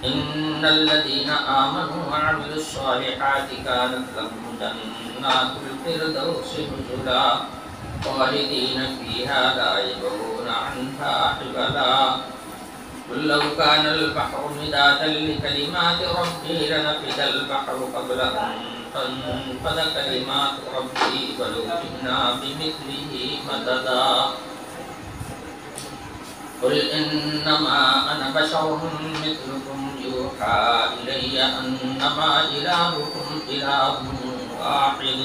إن الذين آمنوا وعملوا الصالحات كانت لهم جنات الفردوس نزلا خالدين فيها لا يبغون عنها حولا قل لو كان البحر مدادا لكلمات ربي لنفد البحر قبل أن تنفد كلمات ربي ولو جئنا بمثله مددا قل إنما أنا بشر مثلكم يوحى إلي أنما إلهكم إله واحد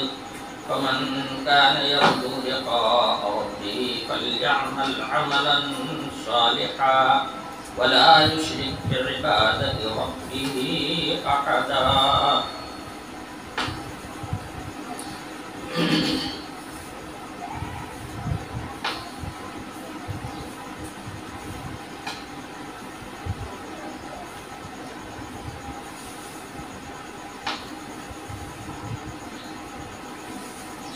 فمن كان يرجو لقاء ربه فليعمل عملا صالحا ولا يشرك بعبادة ربه أحدا.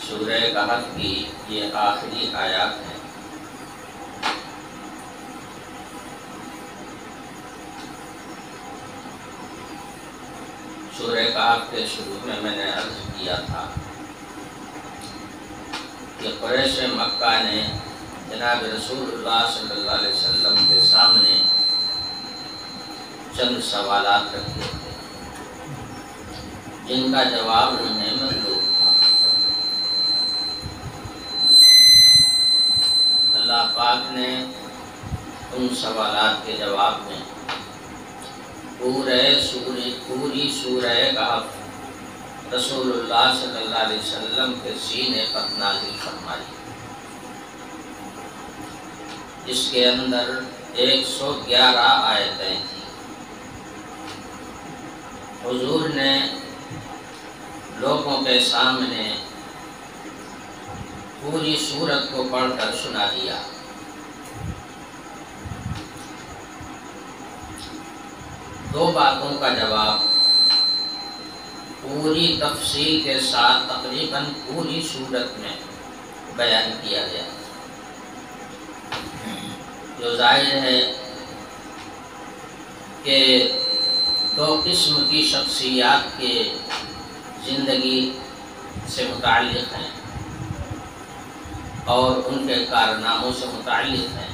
سورہ کہف کی یہ آخری آیات ہے. سورہ کہف کے شروع میں نے عرض کیا تھا کہ قریش مکہ نے جناب رسول اللہ صلی اللہ علیہ وسلم کے سامنے چند سوالات رکھے تھے جن کا جواب انہیں مطلوب تھا. اللہ پاک نے ان سوالات کے جواب میں پوری سورہ کہف رسول اللہ صلی اللہ علیہ وسلم کے سینے پر نازل فرمائی. اس کے اندر 111 آیتیں تھیں. حضور نے لوگوں کے سامنے پوری سورت کو پڑھ کر سنا دیا. دو باتوں کا جواب پوری تفصیل کے ساتھ تقریباً پوری سورت میں بیان کیا گیا، جو ظاہر ہے کہ دو قسم کی شخصیات کے زندگی سے متعلق ہیں اور ان کے کارناموں سے متعلق ہیں.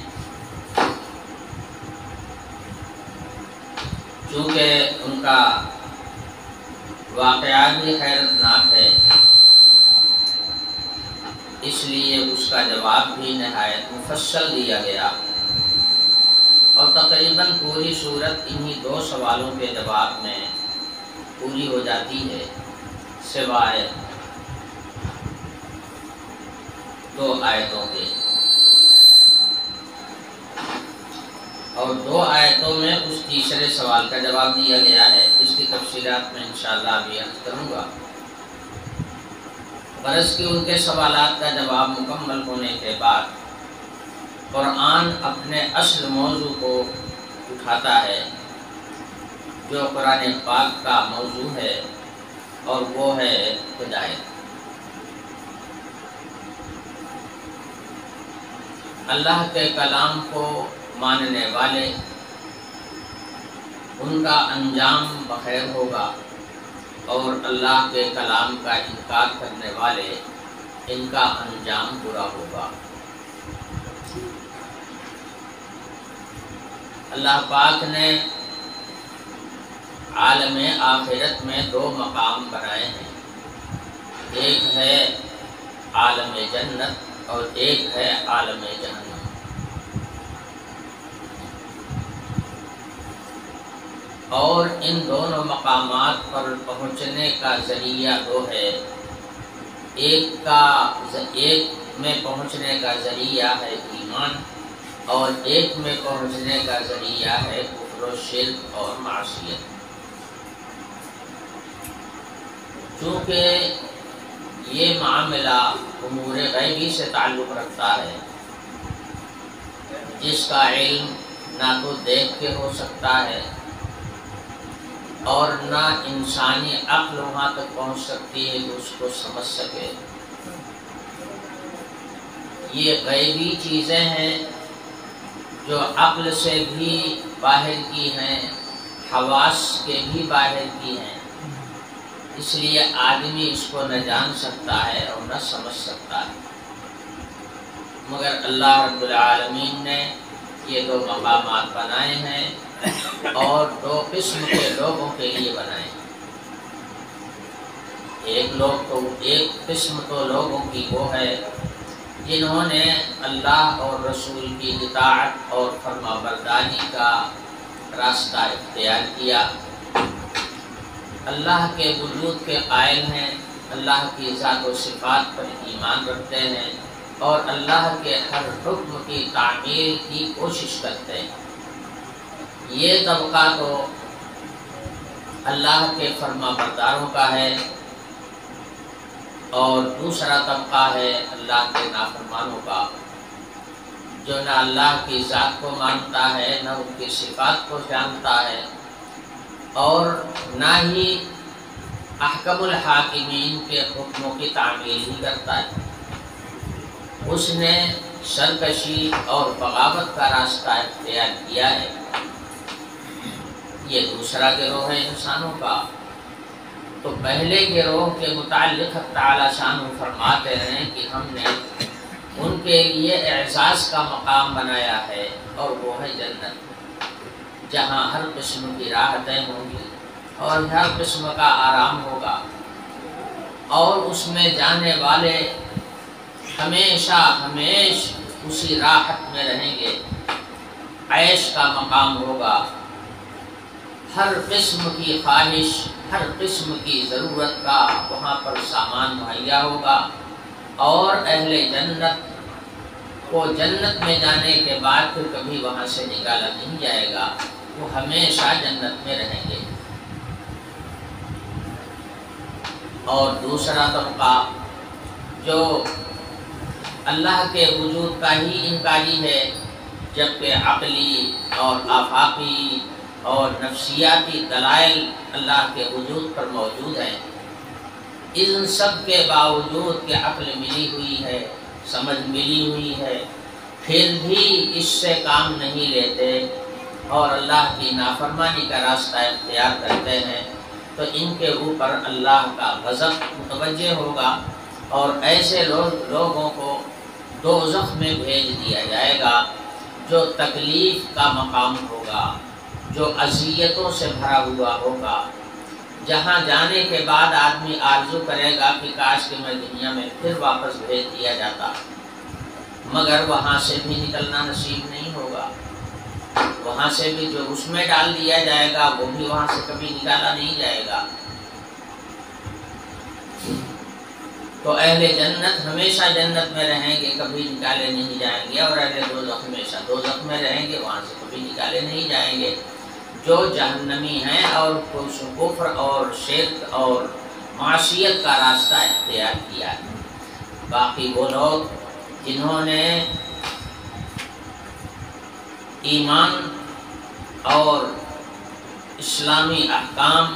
چونکہ ان کا واقعات بھی حیرتناک ہے، اس لیے اس کا جواب بھی نہایت مفصل دیا گیا اور تقریباً پوری صورت انہی دو سوالوں کے جواب میں پوری ہو جاتی ہے، سوائے 2 آیتوں کے. اور 2 آیتوں میں اس تیسرے سوال کا جواب دیا گیا ہے، اس کی تفصیلات میں انشاءاللہ ابھی عرض کروں گا. غرض کہ ان کے سوالات کا جواب مکمل ہونے کے بعد قرآن اپنے اصل موضوع کو اٹھاتا ہے جو قرآن پاک کا موضوع ہے، اور وہ ہے ہدایت. اللہ کے کلام کو ماننے والے ان کا انجام بخیر ہوگا اور اللہ کے کلام کا انکار کرنے والے ان کا انجام برا ہوگا. اللہ پاک نے عالم آخرت میں 2 مقام بنائے ہیں، ایک ہے عالم جنت اور ایک ہے عالم جہنم. اور ان دونوں مقامات پر پہنچنے کا ذریعہ 2 ہے. ایک میں پہنچنے کا ذریعہ ہے ایمان اور ایک میں پہنچنے کا ذریعہ ہے کفر و شرک اور معصیت. چونکہ یہ معاملہ امور غیبی سے تعلق رکھتا ہے جس کا علم نہ تو دیکھ کے ہو سکتا ہے اور نہ انسانی عقل وہاں تک پہنچ سکتی ہے کہ اس کو سمجھ سکے. یہ غیبی چیزیں ہیں جو عقل سے بھی باہر کی ہیں، حواس کے بھی باہر کی ہیں، اس لیے آدمی اس کو نہ جان سکتا ہے اور نہ سمجھ سکتا ہے، مگر اللہ رب العالمین نے یہ دو مقامات بنائے ہیں اور دو قسم کے لوگوں کے لیے بنائے ہیں۔ ایک قسم تو لوگوں کی وہ ہے جنہوں نے اللہ اور رسول کی اطاعت اور فرما برداری کا راستہ اختیار کیا، اللہ کے وجود کے قائل ہیں، اللہ کی ذات و صفات پر ایمان رکھتے ہیں اور اللہ کے ہر حکم کی تعمیل کی کوشش کرتے ہیں۔ یہ طبقہ تو اللہ کے فرما برداروں کا ہے، اور دوسرا طبقہ ہے اللہ کے نافرمانوں کا، جو نہ اللہ کی ذات کو مانتا ہے، نہ ان کی صفات کو جانتا ہے، اور نہ ہی احکم الحاکمین کے حکموں کی تعمیل ہی کرتا ہے۔ اس نے سرکشی اور بغاوت کا راستہ اختیار کیا ہے۔ یہ دوسرا گروہ ہے انسانوں کا۔ تو پہلے گروہ کے متعلق تعالیٰ شانہ فرماتے ہیں کہ ہم نے ان کے لیے اعزاز کا مقام بنایا ہے، اور وہ ہے جنت، جہاں ہر قسم کی راحتیں ہوں گی اور ہر قسم کا آرام ہوگا، اور اس میں جانے والے ہمیشہ اسی راحت میں رہیں گے، عیش کا مقام ہوگا، ہر قسم کی خواہش، ہر قسم کی ضرورت کا وہاں پر سامان مہیا ہوگا، اور اہل جنت کو جنت میں جانے کے بعد پھر کبھی وہاں سے نکالا نہیں جائے گا، وہ ہمیشہ جنت میں رہیں گے۔ اور دوسرا طبقہ جو اللہ کے وجود کا ہی انکاری ہے، جبکہ عقلی اور آفاقی اور نفسیاتی دلائل اللہ کے وجود پر موجود ہیں، ان سب کے باوجود کہ عقل ملی ہوئی ہے، سمجھ ملی ہوئی ہے، پھر بھی اس سے کام نہیں لیتے اور اللہ کی نافرمانی کا راستہ اختیار کرتے ہیں، تو ان کے اوپر اللہ کا غضب متوجہ ہوگا، اور ایسے لوگوں کو دوزخ میں بھیج دیا جائے گا، جو تکلیف کا مقام ہوگا، جو اذیتوں سے بھرا ہوا ہوگا، جہاں جانے کے بعد آدمی آرزو کرے گا کہ کاش کہ میں دنیا میں پھر واپس بھیج دیا جاتا، مگر وہاں سے بھی نکلنا نصیب نہیں ہوگا، وہاں سے بھی جو اس میں ڈال دیا جائے گا وہ بھی وہاں سے کبھی نکالا نہیں جائے گا۔ تو اہل جنت ہمیشہ جنت میں رہیں گے، کبھی نکالے نہیں جائیں گے، اور اہل دوزخ ہمیشہ دوزخ میں رہیں گے، وہاں سے کبھی نکالے نہیں جائیں گے۔ جو جہنمی ہیں اور کفر اور شرک اور معصیت کا راستہ اختیار کیا ہے۔ باقی وہ لوگ جنہوں نے ایمان اور اسلامی احکام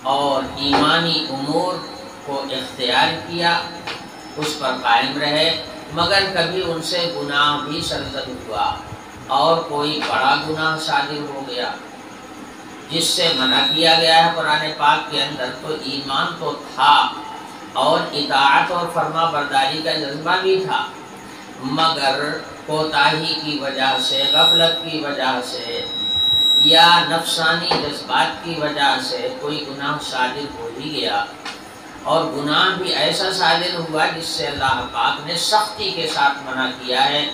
اور ایمانی امور کو اختیار کیا، اس پر قائم رہے، مگر کبھی ان سے گناہ بھی سرزد ہوا، اور کوئی بڑا گناہ صادر ہو گیا جس سے منع کیا گیا ہے قرآن پاک کے اندر، تو ایمان تو تھا اور اطاعت اور فرما برداری کا جذبہ بھی تھا، مگر کوتاہی کی وجہ سے، غفلت کی وجہ سے یا نفسانی جذبات کی وجہ سے کوئی گناہ صادر ہو ہی گیا، اور گناہ بھی ایسا صادر ہوا جس سے اللہ پاک نے سختی کے ساتھ منع کیا ہے،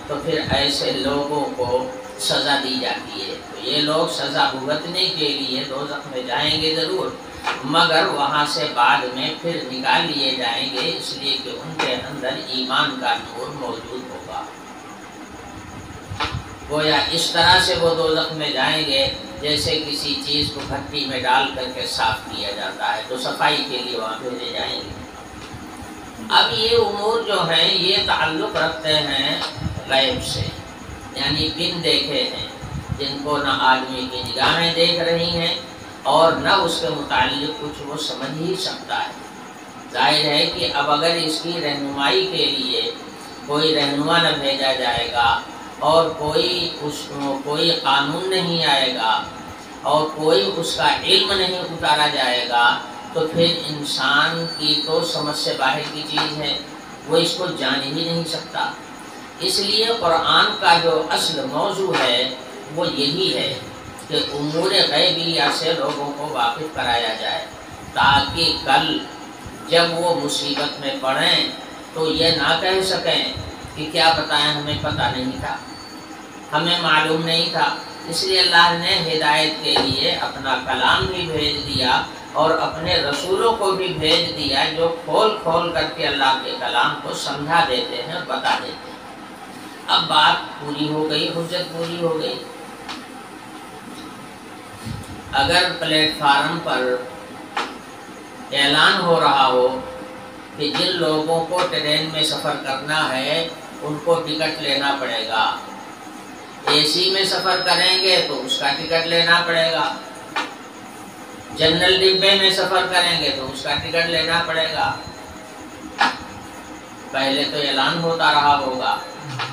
تو پھر ایسے لوگوں کو سزا دی جاتی ہے۔ تو یہ لوگ سزا بھگتنے کے لیے دوزخ میں جائیں گے ضرور، مگر وہاں سے بعد میں پھر نکال لیے جائیں گے، اس لیے کہ ان کے اندر ایمان کا نور موجود ہوگا۔ گویا اس طرح سے وہ دوزخ میں جائیں گے جیسے کسی چیز کو بھٹی میں ڈال کر کے صاف کیا جاتا ہے، تو صفائی کے لیے وہاں بھیجے جائیں گے۔ اب یہ امور جو ہیں یہ تعلق رکھتے ہیں غیب سے، یعنی بن دیکھے ہیں، جن کو نہ آدمی کی نگاہیں دیکھ رہی ہیں اور نہ اس کے متعلق کچھ وہ سمجھ ہی سکتا ہے۔ ظاہر ہے کہ اب اگر اس کی رہنمائی کے لیے کوئی رہنما نہ بھیجا جائے گا اور کوئی قانون نہیں آئے گا، اور کوئی اس کا علم نہیں اتارا جائے گا تو پھر انسان کی تو سمجھ سے باہر کی چیز ہے، وہ اس کو جان ہی نہیں سکتا۔ اس لیے قرآن کا جو اصل موضوع ہے وہ یہی ہے کہ امور غیبیہ سے لوگوں کو واقف کرایا جائے، تاکہ کل جب وہ مصیبت میں پڑیں تو یہ نہ کہہ سکیں کہ کیا بتائیں، ہمیں پتہ نہیں تھا، ہمیں معلوم نہیں تھا۔ اس لیے اللہ نے ہدایت کے لیے اپنا کلام بھی بھیج دیا اور اپنے رسولوں کو بھی بھیج دیا، جو کھول کھول کر کے اللہ کے کلام کو سمجھا دیتے ہیں، بتا دیتے ہیں۔ اب بات پوری ہو گئی، حجت پوری ہو گئی۔ اگر پلیٹ فارم پر اعلان ہو رہا ہو کہ جن لوگوں کو ٹرین میں سفر کرنا ہے ان کو ٹکٹ لینا پڑے گا، اے سی میں سفر کریں گے تو اس کا ٹکٹ لینا پڑے گا، جنرل ڈبے میں سفر کریں گے تو اس کا ٹکٹ لینا پڑے گا، پہلے تو اعلان ہوتا رہا ہوگا،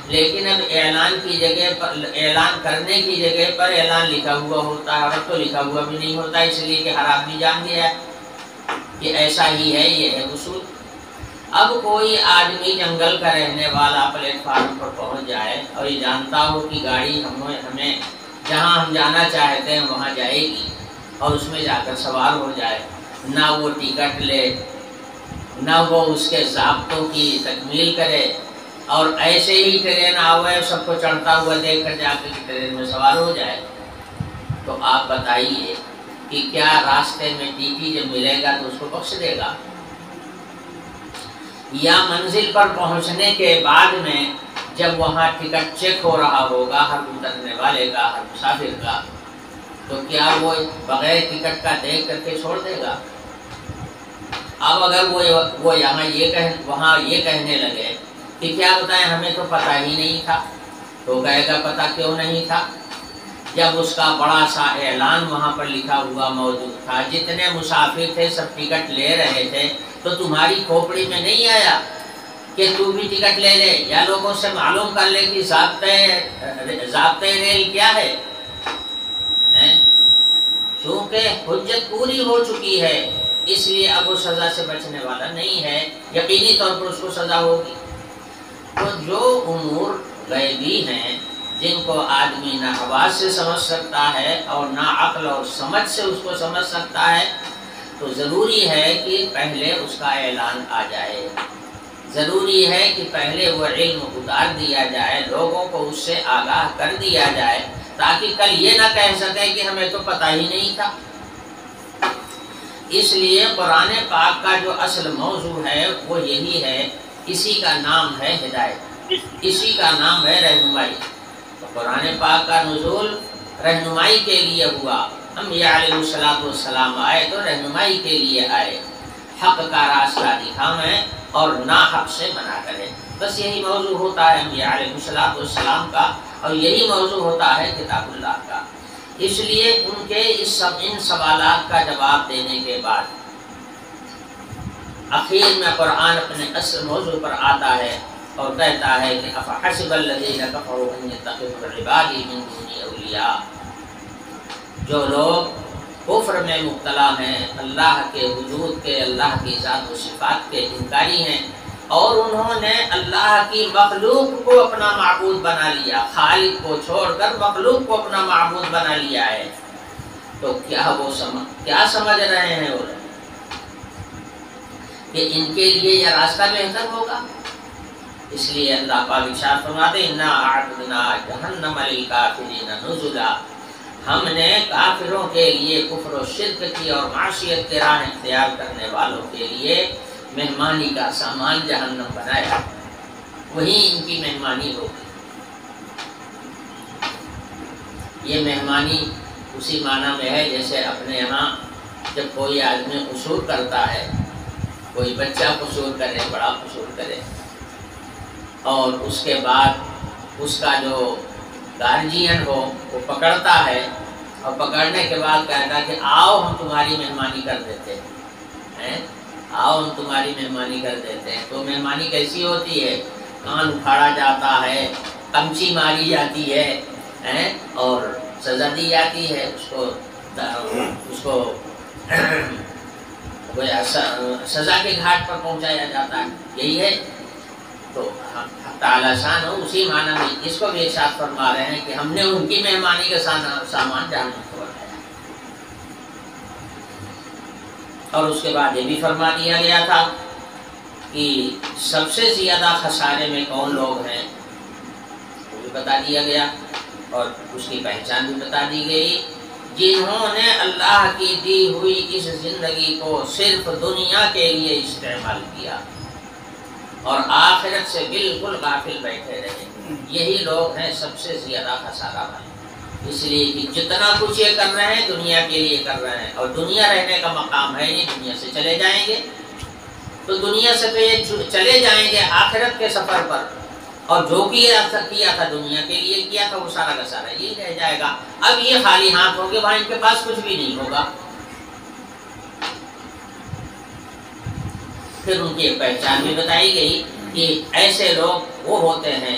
لیکن اب اعلان کی جگہ پر، اعلان کرنے کی جگہ پر اعلان لکھا ہوا ہوتا ہے، اور اب تو لکھا ہوا بھی نہیں ہوتا، اس لیے کہ ہر آدمی جان گیا ہے کہ ایسا ہی ہے، یہ ہے اصول۔ اب کوئی آدمی جنگل کا رہنے والا پلیٹ فارم پر پہنچ جائے اور یہ جانتا ہو کہ گاڑی ہمیں جہاں ہم جانا چاہتے ہیں وہاں جائے گی، اور اس میں جا کر سوار ہو جائے، نہ وہ ٹکٹ لے، نہ وہ اس کے ضابطوں کی تکمیل کرے، اور ایسے ہی ٹرین آوے سب کو چڑھتا ہوا دیکھ کر جا کے ٹرین میں سوار ہو جائے، تو آپ بتائیے کہ کیا راستے میں ٹی ٹی جب ملے گا تو اس کو بخش دے گا؟ یا منزل پر پہنچنے کے بعد میں جب وہاں ٹکٹ چیک ہو رہا ہوگا ہر اترنے والے کا، ہر مسافر کا، تو کیا وہ بغیر ٹکٹ کا دیکھ کر کے چھوڑ دے گا؟ اب اگر وہ یہاں وہاں یہ کہنے لگے کہ کیا بتائیں ہمیں تو پتہ ہی نہیں تھا، تو کہے گا پتہ کیوں نہیں تھا؟ جب اس کا بڑا سا اعلان وہاں پر لکھا ہوا موجود تھا، جتنے مسافر تھے سب ٹکٹ لے رہے تھے، تو تمہاری کھوپڑی میں نہیں آیا کہ تو بھی ٹکٹ لے لے، یا لوگوں سے معلوم کر لے کہ ضابطۂ ریل کیا ہے؟ چونکہ حجت پوری ہو چکی ہے، اس لیے اب وہ سزا سے بچنے والا نہیں ہے، یقینی طور پر اس کو سزا ہوگی۔ تو جو امور غیبی ہیں جن کو آدمی نہ حواس سے سمجھ سکتا ہے اور نہ عقل اور سمجھ سے اس کو سمجھ سکتا ہے، تو ضروری ہے کہ پہلے اس کا اعلان آ جائے، ضروری ہے کہ پہلے وہ علم اتار دیا جائے، لوگوں کو اس سے آگاہ کر دیا جائے، تاکہ کل یہ نہ کہہ سکے کہ ہمیں تو پتہ ہی نہیں تھا۔ اس لیے قرآن پاک کا جو اصل موضوع ہے وہ یہی ہے، اسی کا نام ہے ہدایت، اسی کا نام ہے رہنمائی۔ تو قرآن پاک کا نزول رہنمائی کے لیے ہوا، انبیاء علیہ السلام آئے تو رہنمائی کے لیے آئے، حق کا راستہ دکھائیں اور ناحق سے منع کریں، بس یہی موضوع ہوتا ہے انبیاء علیہ السلام کا، اور یہی موضوع ہوتا ہے کتاب اللہ کا۔ اس لیے ان کے ان سوالات کا جواب دینے کے بعد آخر میں قرآن اپنے اصل موضوع پر آتا ہے اور کہتا ہے کہ افحسب الذین کفروا ان یتخذوا عبادی من دونی اولیاء، جو لوگ کفر میں مبتلا ہیں، اللہ کے وجود کے، اللہ کی ذات و صفات کے انکاری ہیں، اور انہوں نے اللہ کی مخلوق کو اپنا معبود بنا لیا، خالق کو چھوڑ کر مخلوق کو اپنا معبود بنا لیا ہے، تو کیا وہ سمجھ رہے ہیں وہ کہ ان کے لیے یہ راستہ بہتر ہوگا؟ اس لیے اللہ پاک ارشاد فرماتے ہیں انا اعتدنا جہنم للکافرین نزلا، ہم نے کافروں کے لیے کفر و شرک کی اور معصیت کی راہ اختیار کرنے والوں کے لیے مہمانی کا سامان جہنم بنایا، وہیں ان کی مہمانی ہوگی۔ یہ مہمانی اسی معنی میں ہے جیسے اپنے یہاں جب کوئی آدمی قصور کرتا ہے، کوئی بچہ قصور کرے، بڑا قصور کرے، اور اس کے بعد اس کا جو گارجین ہو وہ پکڑتا ہے، اور پکڑنے کے بعد کہتا ہے کہ آؤ ہم تمہاری مہمانی کر دیتے ہیں، آؤ ہم تمہاری مہمانی کر دیتے ہیں۔ تو مہمانی کیسی ہوتی ہے؟ کان اکھاڑا جاتا ہے، کمچی ماری جاتی ہے اور سزا دی جاتی ہے، اس کو اس کو سزا کے گھاٹ پر پہنچایا جاتا ہے، یہی ہے۔ تو تعالیٰ شان ہو اسی معنی میں اس کو بھی ارشاد فرما رہے ہیں کہ ہم نے ان کی مہمانی کا سامان جہنم کو بنایا۔ اور اس کے بعد یہ بھی فرما دیا گیا تھا کہ سب سے زیادہ خسارے میں کون لوگ ہیں، وہ بھی بتا دیا گیا اور اس کی پہچان بھی بتا دی گئی، جنہوں نے اللہ کی دی ہوئی اس زندگی کو صرف دنیا کے لیے استعمال کیا اور آخرت سے بالکل غافل بیٹھے رہے، یہی لوگ ہیں سب سے زیادہ خسارہ والے۔ اس لیے کہ جتنا کچھ یہ کر رہے ہیں دنیا کے لیے کر رہے ہیں، اور دنیا رہنے کا مقام ہے نہیں، دنیا سے چلے جائیں گے، تو دنیا سے تو یہ چلے جائیں گے آخرت کے سفر پر، اور جو کیا تھا دنیا کے لیے کیا تھا وہ سارا کا سارا یہی رہ جائے گا۔ اب یہ خالی ہاتھ ہوں گے، وہاں ان کے پاس کچھ بھی نہیں ہوگا۔ پھر ان کی ایک پہچان بھی بتائی گئی کہ ایسے لوگ وہ ہوتے ہیں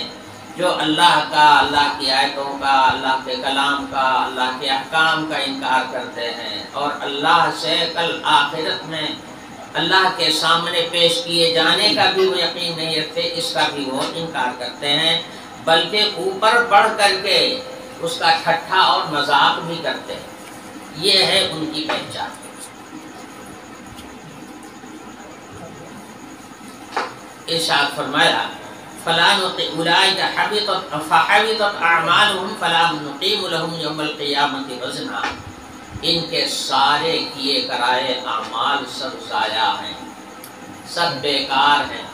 جو اللہ کا، اللہ کی آیتوں کا، اللہ کے کلام کا، اللہ کے احکام کا انکار کرتے ہیں، اور اللہ سے کل آخرت میں اللہ کے سامنے پیش کیے جانے کا بھی وہ یقین نہیں رکھتے، اس کا بھی وہ انکار کرتے ہیں، بلکہ اوپر بڑھ کر کے اس کا ٹھٹھا اور مذاق بھی کرتے ہیں۔ یہ ہے ان کی پہچان۔ ارشاد فرمایا أولئك فحبطت أعمالهم فلا نقيم لهم يوم القيامة وزنا، ان کے سارے کیے کرائے اعمال سب ضائع ہیں، سب بیکار ہیں،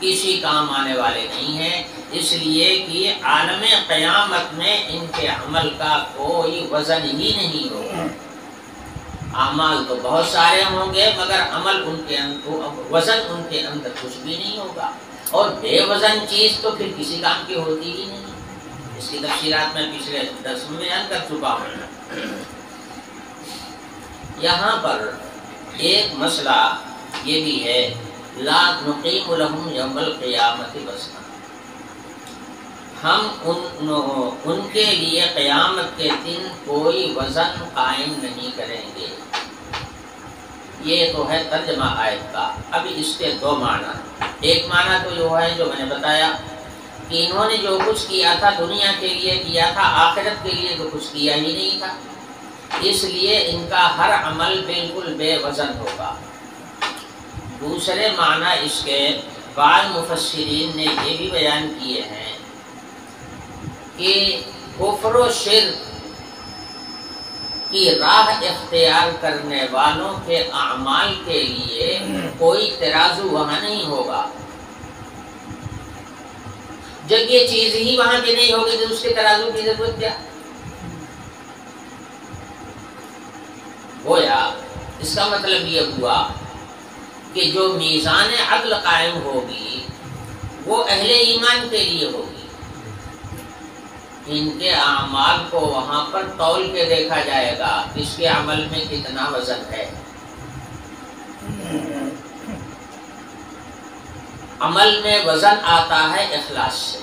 کسی کام آنے والے نہیں ہیں، اس لیے کہ عالم قیامت میں ان کے عمل کا کوئی وزن ہی نہیں ہوگا۔ اعمال تو بہت سارے ہوں گے مگر عمل وزن ان کے اندر کچھ بھی نہیں ہوگا، اور بے وزن چیز تو پھر کسی کام کی ہوتی ہی نہیں۔ اس کی تفصیلات میں پچھلے درس میں بیان کر چکا ہوں۔ یہاں پر ایک مسئلہ یہ بھی ہے، لا نقیم لهم یوم القیامت وزنا، ہم ان کے لیے قیامت کے دن کوئی وزن قائم نہیں کریں گے۔ یہ تو ہے ترجمہ آیت کا۔ ابھی اس کے دو معنی، ایک معنی تو جو ہے جو میں نے بتایا کہ انہوں نے جو کچھ کیا تھا دنیا کے لیے کیا تھا، آخرت کے لیے تو کچھ کیا ہی نہیں تھا، اس لیے ان کا ہر عمل بالکل بے وزن ہوگا۔ دوسرے معنی اس کے بعض مفسرین نے یہ بھی بیان کیے ہیں کہ کفر و شرک کی راہ اختیار کرنے والوں کے اعمال کے لیے کوئی ترازو وہاں نہیں ہوگا۔ جب یہ چیز ہی وہاں پہ نہیں ہوگی تو اس کے ترازو کی ضرورت کیا؟ گویا اس کا مطلب یہ ہوا کہ جو میزان عدل قائم ہوگی وہ اہل ایمان کے لیے ہوگی، ان کے اعمال کو وہاں پر تول کے دیکھا جائے گا، اس کے عمل میں کتنا وزن ہے۔ عمل میں وزن آتا ہے اخلاص سے،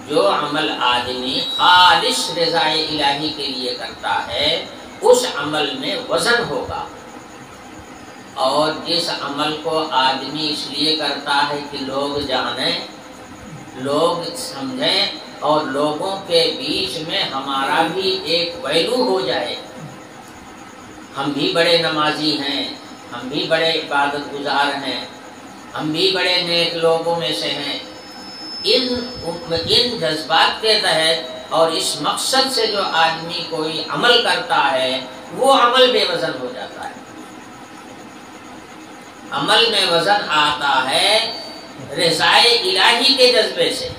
جو عمل آدمی خالص رضا الہی کے لیے کرتا ہے اس عمل میں وزن ہوگا، اور جس عمل کو آدمی اس لیے کرتا ہے کہ لوگ جانیں، لوگ سمجھیں، اور لوگوں کے بیچ میں ہمارا بھی ایک ویلو ہو جائے، ہم بھی بڑے نمازی ہیں، ہم بھی بڑے عبادت گزار ہیں، ہم بھی بڑے نیک لوگوں میں سے ہیں، ان جذبات کے تحت اور اس مقصد سے جو آدمی کوئی عمل کرتا ہے وہ عمل بے وزن ہو جاتا ہے۔ عمل میں وزن آتا ہے رضائے الہی کے جذبے سے،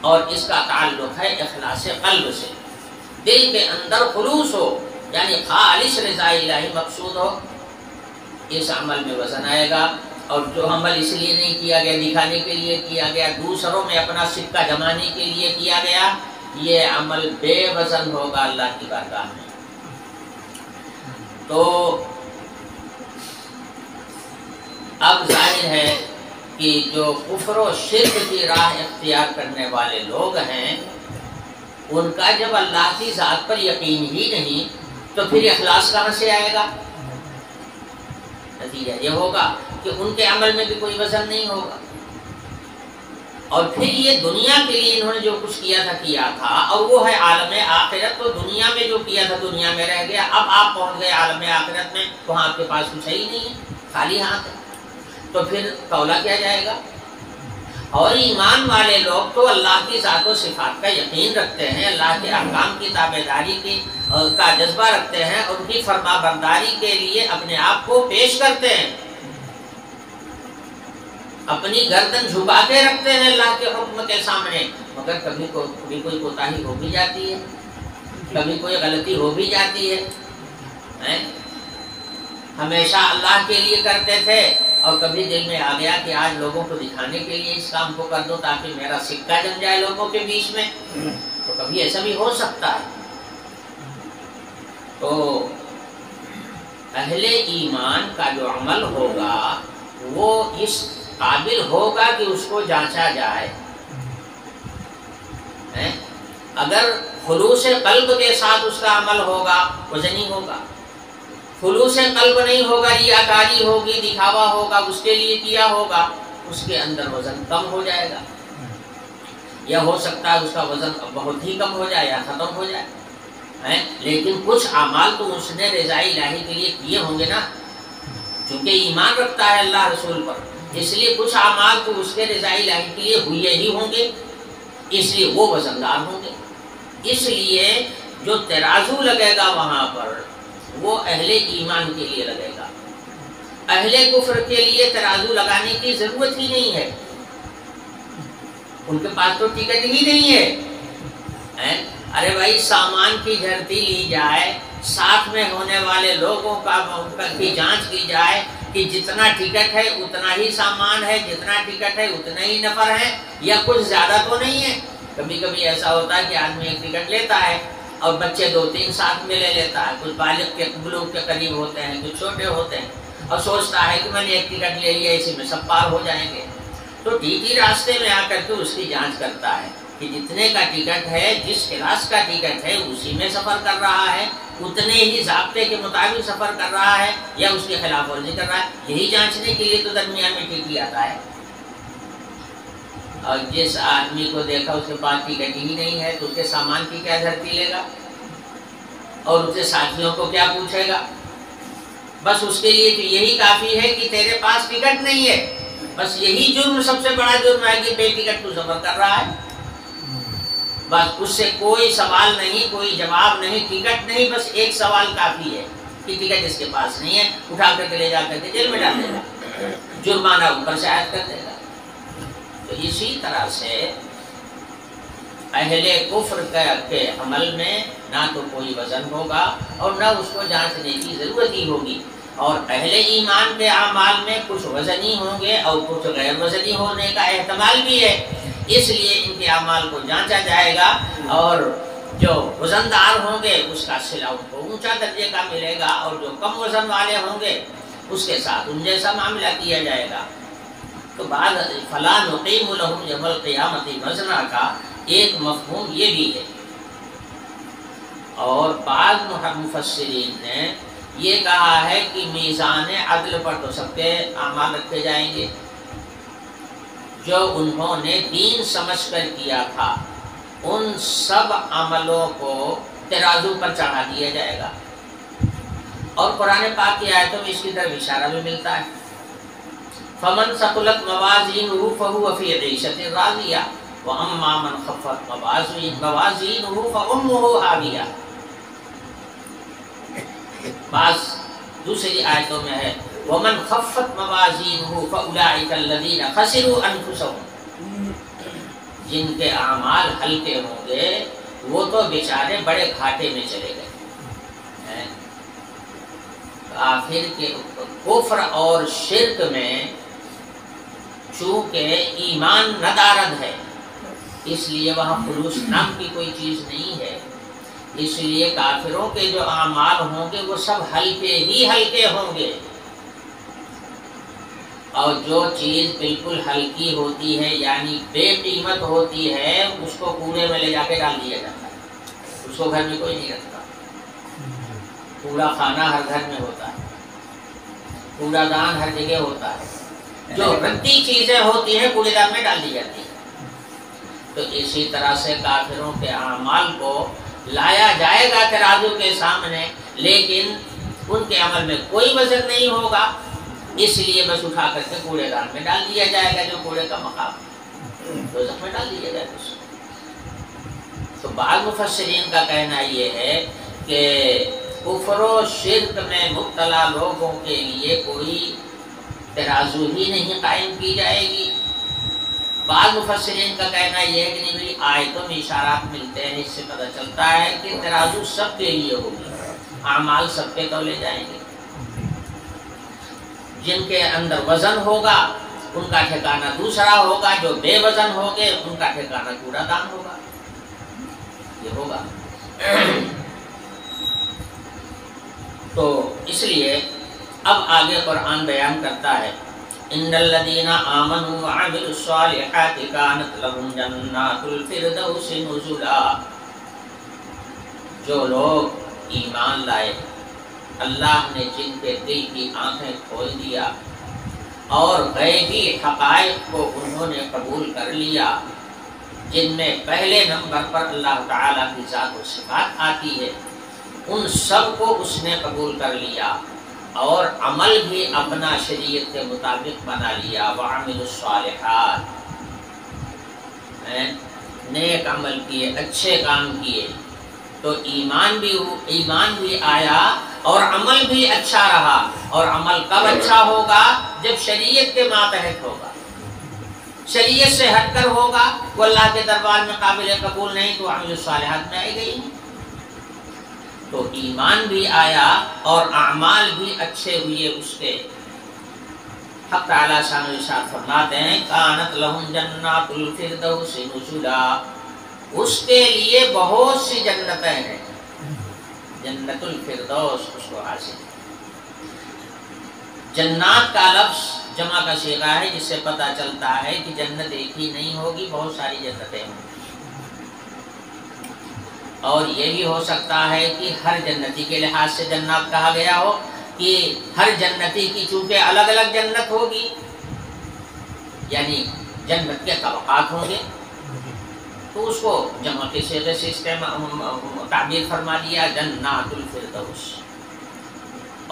اور اس کا تعلق ہے اخلاص قلب سے، دل کے اندر خلوص ہو، یعنی خالص رضا الہی مقصود ہو، اس عمل میں وزن آئے گا۔ اور جو عمل اس لیے نہیں کیا گیا، دکھانے کے لیے کیا گیا، دوسروں میں اپنا سکہ جمانے کے لیے کیا گیا، یہ عمل بے وزن ہوگا اللہ کی بارگاہ میں۔ تو اب ظاہر ہے کہ جو کفر و شرک کی راہ اختیار کرنے والے لوگ ہیں ان کا جب اللہ کی ذات پر یقین ہی نہیں تو پھر اخلاص کہاں سے آئے گا؟ نتیجہ یہ ہوگا کہ ان کے عمل میں بھی کوئی وزن نہیں ہوگا، اور پھر یہ دنیا کے لیے انہوں نے جو کچھ کیا تھا اور وہ ہے عالم آخرت، تو دنیا میں جو کیا تھا دنیا میں رہ گیا، اب آپ پہنچ گئے عالم آخرت میں، وہاں آپ کے پاس کچھ ہی نہیں ہے، خالی ہاتھ ہے، تو پھر تولا کیا جائے گا؟ اور ایمان والے لوگ تو اللہ کی ذات و صفات کا یقین رکھتے ہیں، اللہ کے احکام کی تابعداری کا جذبہ رکھتے ہیں، اور ان کی فرما برداری کے لیے اپنے آپ کو پیش کرتے ہیں، اپنی گردن جھکا کے رکھتے ہیں اللہ کے حکم کے سامنے، مگر کبھی کوئی کوتاہی ہو بھی جاتی ہے، کبھی کوئی غلطی ہو بھی جاتی ہے، ہمیشہ اللہ کے لیے کرتے تھے اور کبھی دل میں آ گیا کہ آج لوگوں کو دکھانے کے لیے اس کام کو کر دو تاکہ میرا سکہ جم جائے لوگوں کے بیچ میں، تو کبھی ایسا بھی ہو سکتا ہے۔ تو اہل ایمان کا جو عمل ہوگا وہ اس قابل ہوگا کہ اس کو جانچا جائے، اگر خلوص قلب کے ساتھ اس کا عمل ہوگا وزنی ہوگا، خلوص قلب نہیں ہوگا، ریاکاری ہوگی، دکھاوا ہوگا، اس کے لیے کیا ہوگا، اس کے اندر وزن کم ہو جائے گا، یا ہو سکتا ہے اس کا وزن بہت ہی کم ہو جائے یا ختم ہو جائے، لیکن کچھ اعمال تو اس نے رضا الہی کے لیے کیے ہوں گے نا، چونکہ ایمان رکھتا ہے اللہ رسول پر، اس لیے کچھ اعمال تو اس کے رضا الہی کے لیے ہوئے ہی ہوں گے، اس لیے وہ وزندار ہوں گے، اس لیے جو ترازو لگے گا وہاں پر وہ اہل ایمان کے لیے لگے گا، اہل کفر کے لیے ترازو لگانے کی ضرورت ہی نہیں ہے، ان کے پاس تو ٹکٹ ہی نہیں ہے۔ ارے بھائی سامان کی جھرتی لی جائے، ساتھ میں ہونے والے لوگوں کی جانچ کی جائے کہ جتنا ٹکٹ ہے اتنا ہی سامان ہے، جتنا ٹکٹ ہے اتنا ہی نفر ہے، یا کچھ زیادہ تو نہیں ہے۔ کبھی کبھی ایسا ہوتا ہے کہ آدمی ایک ٹکٹ لیتا ہے اور بچے 2-3 ساتھ میں لے لیتا ہے، کچھ بالغ کے بلوغ کے قریب ہوتے ہیں، کچھ چھوٹے ہوتے ہیں، اور سوچتا ہے کہ میں نے ایک ٹکٹ لے لیا اسی میں سب پار ہو جائیں گے، تو ٹی ٹی راستے میں آ کر کے اس کی جانچ کرتا ہے کہ جتنے کا ٹکٹ ہے، جس کلاس کا ٹکٹ ہے اسی میں سفر کر رہا ہے، اتنے ہی ضابطے کے مطابق سفر کر رہا ہے یا اس کے خلاف ورزی کر رہا ہے، یہی جانچنے کے لیے تو درمیان میں ٹی ٹی آتا ہے۔ اور جس آدمی کو دیکھا اس کے پاس ٹکٹ ہی نہیں ہے تو اس کے سامان کی کیا دھرتی لے گا اور اس کے ساتھیوں کو کیا پوچھے گا؟ بس اس کے لیے تو یہی کافی ہے کہ تیرے پاس ٹکٹ نہیں ہے، بس یہی جرم سب سے بڑا جرم ہے کہ بے ٹکٹ تو سفر کر رہا ہے، بس اس سے کوئی سوال نہیں، کوئی جواب نہیں، ٹکٹ نہیں، بس ایک سوال کافی ہے کہ ٹکٹ اس کے پاس نہیں ہے، اٹھا کر کے لے جا کر کے جیل میں ڈال دے گا، جرمانہ اوپر سے عائد کر دے گا۔ تو اسی طرح سے اہل کفر کے عمل میں نہ تو کوئی وزن ہوگا اور نہ اس کو جانچنے کی ضرورت ہی ہوگی، اور اہل ایمان کے اعمال میں کچھ وزنی ہوں گے اور کچھ غیر وزنی ہونے کا احتمال بھی ہے، اس لیے ان کے اعمال کو جانچا جائے گا، اور جو وزندار ہوں گے اس کا صلہ ان کو اونچا درجے کا ملے گا، اور جو کم وزن والے ہوں گے اس کے ساتھ ان جیسا معاملہ کیا جائے گا۔ تو بعد فَلَا نُقِيمُ لَهُمْ يَوْمَ الْقِيَامَةِ وَزْنًا کا ایک مفہوم یہ بھی ہے، اور بعض مفسرین نے یہ کہا ہے کہ میزان عدل پر تو سب کے اعمال رکھے جائیں گے، جو انہوں نے دین سمجھ کر کیا تھا ان سب عملوں کو ترازو پر چڑھا دیا جائے گا، اور قرآن پاک کی آیتوں میں اس کی طرف اشارہ بھی ملتا ہے، فَمَنْ ثَقُلَتْ مَوَازِينُهُ فَهُوَ فِي عِيشَةٍ رَاضِيَةٍ وَأَمَّا مَنْ خَفَّتْ مَوَازِينُهُ فَأُمُّهُ هَاوِيَةٌ۔ بعض دوسری آیتوں میں ہے وَمَنْ خَفَّتْ مَوَازِينُهُ فَأُولَٰئِكَ الَّذِينَ خَسِرُوا أَنفُسَهُمْ، جن کے اعمال ہلکے ہوں گے وہ تو بیچارے بڑے گھاٹے میں چلے گئے۔ آخر کے کفر اور شرک میں چونکہ ایمان ندارد ہے، اس لیے وہاں خلوص نام کی کوئی چیز نہیں ہے، اس لیے کافروں کے جو اعمال ہوں گے وہ سب ہلکے ہی ہلکے ہوں گے، اور جو چیز بالکل ہلکی ہوتی ہے یعنی بے قیمت ہوتی ہے اس کو کوڑے میں لے جا کے ڈال دیا جاتا ہے، اس کو گھر میں کوئی نہیں رکھتا. کوڑا خانہ ہر گھر میں ہوتا ہے, کوڑا دان ہر جگہ ہوتا ہے. جو ردی چیزیں ہوتی ہیں کوڑے دان میں ڈال دی جاتی ہیں. تو اسی طرح سے کافروں کے اعمال کو لایا جائے گا ترازو کے سامنے, لیکن ان کے عمل میں کوئی وزن نہیں ہوگا, اس لیے بس اٹھا کر کے کوڑے دان میں ڈال دیا جائے گا, جو کوڑے کا مقام دوزخ میں ڈال دیا جائے گا. تو بعض مفسرین کا کہنا یہ ہے کہ کفر و شرک میں مبتلا لوگوں کے لیے کوئی ترازو ہی نہیں قائم کی جائے گی. بعض مفسرین کا کہنا یہ ہے کہ نہیں, آیتوں میں اشارات ملتے ہیں, اس سے پتہ چلتا ہے کہ ترازو سب کے لیے ہوگی, اعمال سب کے تولے جائیں گے. جن کے اندر وزن ہوگا ان کا ٹھکانہ دوسرا ہوگا, جو بے وزن ہوگے ان کا ٹھکانہ کوڑا دان ہوگا. یہ ہوگا. تو اس لیے اب آگے قرآن بیان کرتا ہے, ان الذين آمنوا وعملوا الصالحات كانت لهم جنات الفردوس نزلا. جو لوگ ایمان لائے, اللہ نے جن کے دل کی آنکھیں کھول دیا اور غیبی حقائق کو انہوں نے قبول کر لیا, جن میں پہلے نمبر پر اللہ تعالیٰ کی ذات و صفات آتی ہے, ان سب کو اس نے قبول کر لیا اور عمل بھی اپنا شریعت کے مطابق بنا لیا. وعملوا الصالحات, نیک عمل کیے, اچھے کام کیے, تو ایمان بھی آیا اور عمل بھی اچھا رہا. اور عمل کب اچھا ہوگا؟ جب شریعت کے ماتحت ہوگا. شریعت سے ہٹ کر ہوگا, وہ اللہ کے دربار میں قابل قبول نہیں, تو عمل الصالحات میں آئے گئی. تو ایمان بھی آیا اور اعمال بھی اچھے ہوئے اس کے. حق تعالیٰ شان و ارشاد فرماتے ہیں, کانت لہم جنات الفردوس نزلا, اس کے لیے بہت سی جنتیں ہیں. جنت الفردوس اس کو حاصل. جنات کا لفظ جمع کا صیغہ ہے, جس سے پتہ چلتا ہے کہ جنت ایک ہی نہیں ہوگی, بہت ساری جنتیں ہوں. اور یہ بھی ہو سکتا ہے کہ ہر جنتی کے لحاظ سے جنات کہا گیا ہو, کہ ہر جنتی کی چونکہ الگ الگ جنت ہوگی, یعنی جنت کے طبقات ہوں گے, تو اس کو جمع کے صیغے سے تعبیر فرما دیا جنات الفردوس.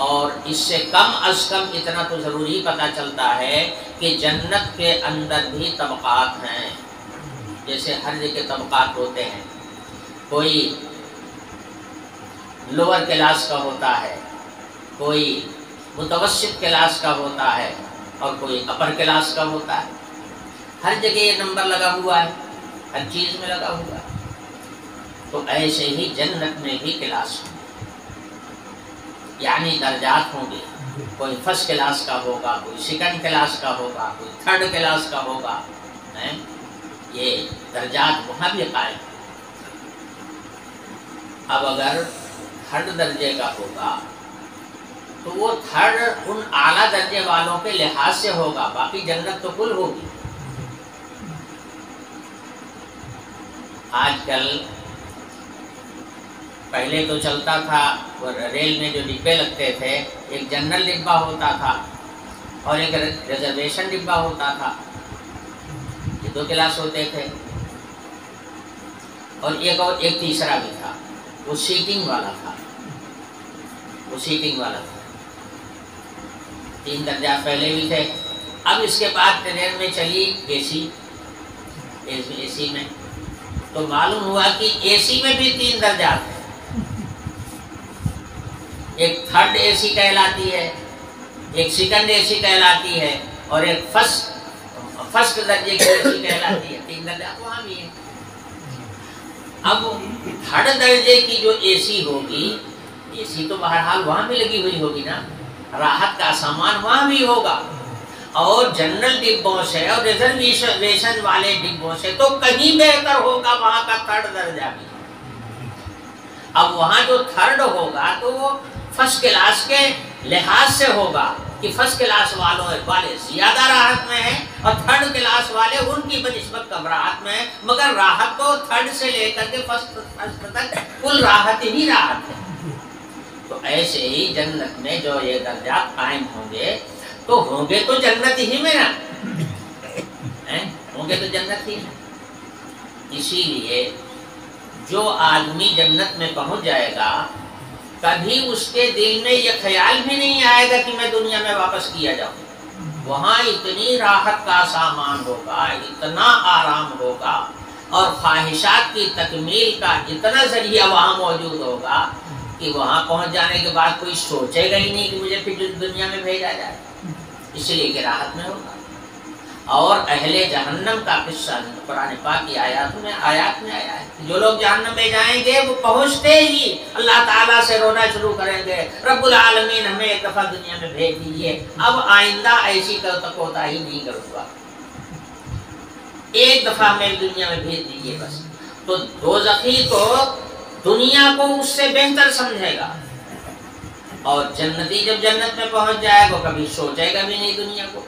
اور اس سے کم از کم اتنا تو ضروری پتہ چلتا ہے کہ جنت کے اندر بھی طبقات ہیں, جیسے ہر جگہ طبقات ہوتے ہیں. کوئی لوور کلاس کا ہوتا ہے, کوئی متوسط کلاس کا ہوتا ہے, اور کوئی اپر کلاس کا ہوتا ہے. ہر جگہ یہ نمبر لگا ہوا ہے, ہر چیز میں لگا ہوا ہے. تو ایسے ہی جنت میں بھی کلاس ہوں, یعنی درجات ہوں گے. کوئی فرسٹ کلاس کا ہوگا, کوئی سیکنڈ کلاس کا ہوگا, کوئی تھرڈ کلاس کا ہوگا. یہ درجات وہاں بھی قائم ہیں. اب اگر تھرڈ درجے کا ہوگا تو وہ تھرڈ ان اعلیٰ درجے والوں کے لحاظ سے ہوگا, باقی جنت تو کل ہوگی. آج کل پہلے تو چلتا تھا, ریل میں جو ڈبے لگتے تھے, ایک جنرل ڈبہ ہوتا تھا اور ایک ریزرویشن ڈبہ ہوتا تھا. یہ دو کلاس ہوتے تھے. اور ایک تیسرا بھی تھا, وہ سیٹنگ والا تھا. تین درجات پہلے بھی تھے. اب اس کے بعد ٹرین میں چلی اے سی میں, تو معلوم ہوا کہ اے سی میں بھی 3 درجات ہیں. ایک تھرڈ اے سی کہلاتی ہے, ایک سیکنڈ اے سی کہلاتی ہے, اور ایک فرسٹ درجے کی اے سی کہلاتی ہے. 3 درجات وہاں بھی ہیں. اب تھرڈ درجے کی جو اے سی ہوگی, اے سی تو بہرحال وہاں بھی لگی ہوئی ہوگی نا, راحت کا سامان وہاں بھی ہوگا. اور جنرل ڈبوں سے اور ریزرویشن والے ڈبوں سے تو کہیں بہتر ہوگا وہاں کا تھرڈ درجہ بھی. اب وہاں جو تھرڈ ہوگا تو وہ فرسٹ کلاس کے لحاظ سے ہوگا, کہ فرسٹ کلاس والے زیادہ راحت میں ہیں اور تھرڈ کلاس والے ان کی بنسبت کم راحت میں ہیں، مگر راحت تو تھرڈ سے لے کر کے فرسٹ تک کل راحت ہی راحت ہے۔ تو ایسے ہی جنت میں جو یہ درجات قائم ہوں گے تو جنت ہی میں نا، ہوں گے تو جنت ہی میں۔ اسی لیے جو آدمی جنت میں پہنچ جائے گا کبھی اس کے دل میں یہ خیال بھی نہیں آئے گا کہ میں دنیا میں واپس کیا جاؤں۔ وہاں اتنی راحت کا سامان ہوگا، اتنا آرام ہوگا اور خواہشات کی تکمیل کا اتنا ذریعہ وہاں موجود ہوگا کہ وہاں پہنچ جانے کے بعد کوئی سوچے گا ہی نہیں کہ مجھے پھر دنیا میں بھیجا جائے، اس لیے کہ راحت میں ہوگا۔ اور اہل جہنم کا قصہ قرآن پاک کی آیات میں آیا ہے، جو لوگ جہنم میں جائیں گے وہ پہنچتے ہی اللہ تعالیٰ سے رونا شروع کریں گے، رب العالمین ہمیں ایک دفعہ دنیا میں بھیج دیجیے، اب آئندہ ایسی کوتاہی نہیں کروں گا، ایک دفعہ ہمیں دنیا میں بھیج دیجیے بس۔ تو دوزخی تو دنیا کو اس سے بہتر سمجھے گا، اور جنتی جب جنت میں پہنچ جائے گا کبھی سوچے گا بھی نہیں دنیا کو،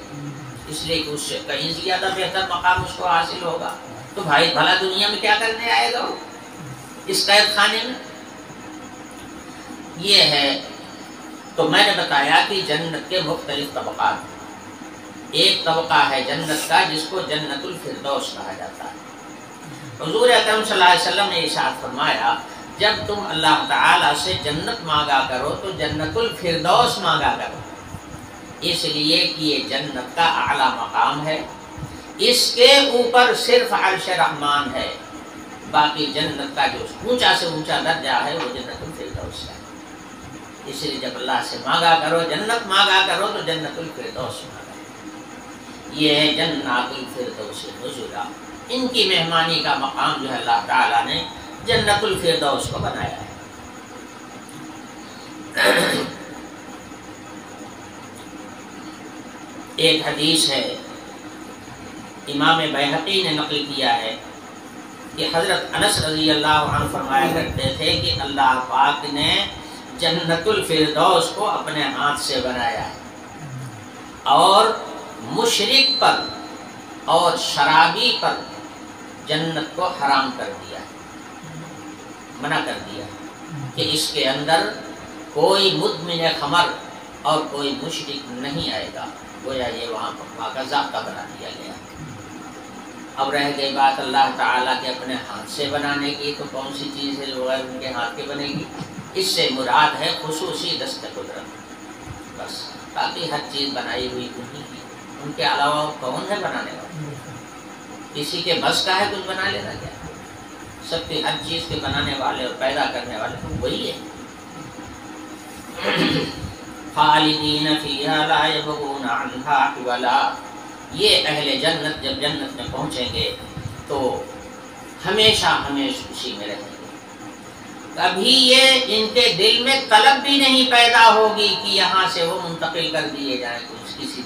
اس لیے کہ اس سے کہیں زیادہ بہتر مقام اس کو حاصل ہوگا۔ تو بھائی بھلا دنیا میں کیا کرنے آئے گا وہ اس قید خانے میں؟ یہ ہے تو میں نے بتایا کہ جنت کے مختلف طبقات ہیں۔ ایک طبقہ ہے جنت کا جس کو جنت الفردوس کہا جاتا ہے۔ حضور اکرم صلی اللہ علیہ وسلم نے ارشاد فرمایا جب تم اللہ تعالیٰ سے جنت مانگا کرو تو جنت الفردوس مانگا کرو، اس لیے کہ یہ جنت کا اعلیٰ مقام ہے، اس کے اوپر صرف عرش رحمان ہے، باقی جنت کا جو اونچا سے اونچا درجہ ہے وہ جنت الفردوس ہے۔ اس لیے جب اللہ سے مانگا کرو، جنت مانگا کرو تو جنت الفردوس مانگا کرو۔ یہ ہے جنات الفردوس نزلا، ان کی مہمانی کا مقام جو ہے اللہ تعالیٰ نے جنت الفردوس کو بنایا ہے۔ ایک حدیث ہے امام بیہقی نے نقل کیا ہے کہ حضرت انس رضی اللہ عنہ فرمایا کرتے تھے کہ اللہ پاک نے جنت الفردوس کو اپنے ہاتھ سے بنایا ہے اور مشرک پر اور شرابی پر جنت کو حرام کر دیا، منع کر دیا کہ اس کے اندر کوئی مدمن خمر اور کوئی مشرک نہیں آئے گا، گویا یہ وہاں کا ضابطہ بنا دیا گیا۔ اب رہ گئی بات اللہ تعالیٰ کے اپنے ہاتھ سے بنانے کی، تو کون سی چیز ہے جو ان کے ہاتھ کے بنے گی؟ اس سے مراد ہے خصوصی دست قدرت، بس باقی ہر چیز بنائی ہوئی انہیں کی، ان کے علاوہ کون ہے بنانے والا؟ کسی کے بس کا ہے کچھ بنا لینا کیا؟ سب کی ہر چیز کے بنانے والے اور پیدا کرنے والے تو وہی ہے۔ خالدین فیہا لا یبغون عنہا حولا، یہ اہل جنت جب جنت میں پہنچیں گے تو ہمیشہ ہمیشہ اسی میں رہیں گے، کبھی یہ ان کے دل میں طلب بھی نہیں پیدا ہوگی کہ یہاں سے وہ منتقل کر دیے جائیں کسی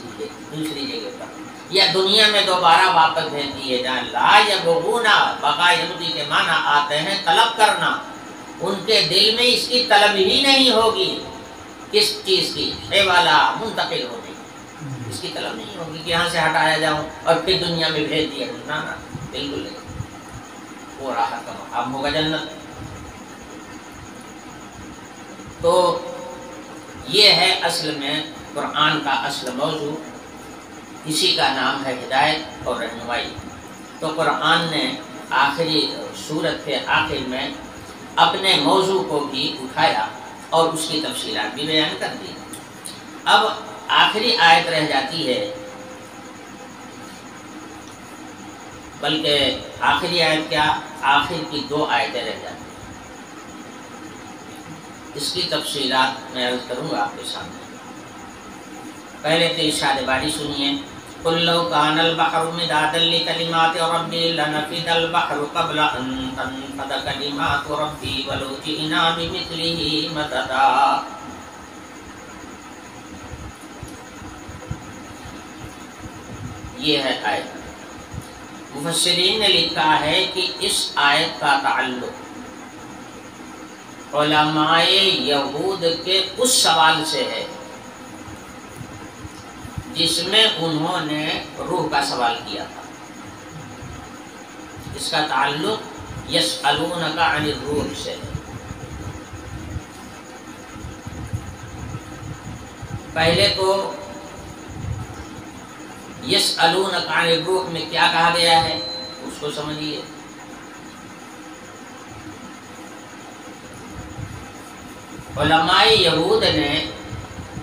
دوسری جگہ پر، یا دنیا میں دوبارہ واپس بھیج دیے جائیں۔ لا یبغون، بقا یبغی کے معنی آتے ہیں طلب کرنا، ان کے دل میں اس کی طلب ہی نہیں ہوگی، کس چیز کی؟ اے والا منتقل ہونے کی، اس کی طلب نہیں ہوگی کہ یہاں سے ہٹایا جاؤں اور پھر دنیا میں بھیج دیا جاؤں، نہ بالکل نہیں، وہ راحت کا مقام ہوگا جنت۔ تو یہ ہے اصل میں قرآن کا اصل موضوع، اسی کا نام ہے ہدایت اور رہنمائی۔ تو قرآن نے آخری سورت کے آخر میں اپنے موضوع کو بھی اٹھایا اور اس کی تفصیلات بھی بیان کر دی۔ اب آخری آیت رہ جاتی ہے، بلکہ آخری آیت کیا، آخر کی 2 آیتیں رہ جاتی ہیں، اس کی تفصیلات میں عرض کروں گا آپ کے سامنے۔ پہلے تو ارشاد باری سنیے، قُلْ لَوْ كَانَ الْبَحْرُ مِدَادًا لِكَلِمَاتِ رَبِّي لَنَفِدَ الْبَحْرُ قَبْلَ أَن تَنفَدَ كَلِمَاتُ رَبِّي وَلَوْ جِئْنَا بِمِثْلِهِ مَدَدًا۔ یہ ہے آیت۔ مفسرین نے لکھا ہے کہ اس آیت کا تعلق علماء یہود کے اس سوال سے ہے جس میں انہوں نے روح کا سوال کیا تھا. اس کا تعلق یسألونک عن الروح سے ہے. پہلے تو یسألونک عن الروح میں کیا کہا گیا ہے اس کو سمجھیے. علماء یہود نے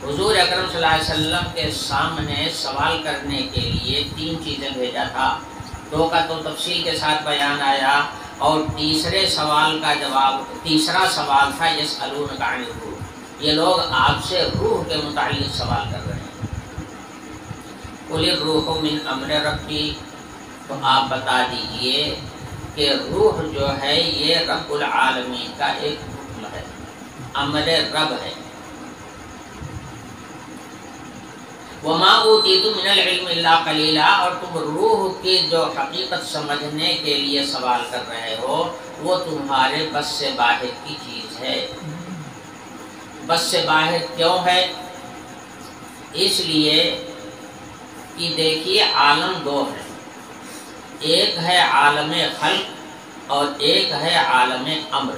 حضور اکرم صلی اللہ علیہ وسلم کے سامنے سوال کرنے کے لیے 3 چیزیں بھیجا تھا. 2 کا تو تفصیل کے ساتھ بیان آیا اور تیسرا سوال تھا یسألونک عن الروح. یہ لوگ آپ سے روح کے متعلق سوال کر رہے ہیں. قل الروح من امر ربی، تو آپ بتا دیجئے کہ روح جو ہے یہ رب العالمین کا ایک حکم ہے، امر رب ہے. وما اوتیتم من العلم الا قلیلا، اور تم روح کی جو حقیقت سمجھنے کے لیے سوال کر رہے ہو وہ تمہارے بس سے باہر کی چیز ہے. بس سے باہر کیوں ہے؟ اس لیے کہ دیکھیے عالم 2 ہے، ایک ہے عالم خلق اور ایک ہے عالم امر.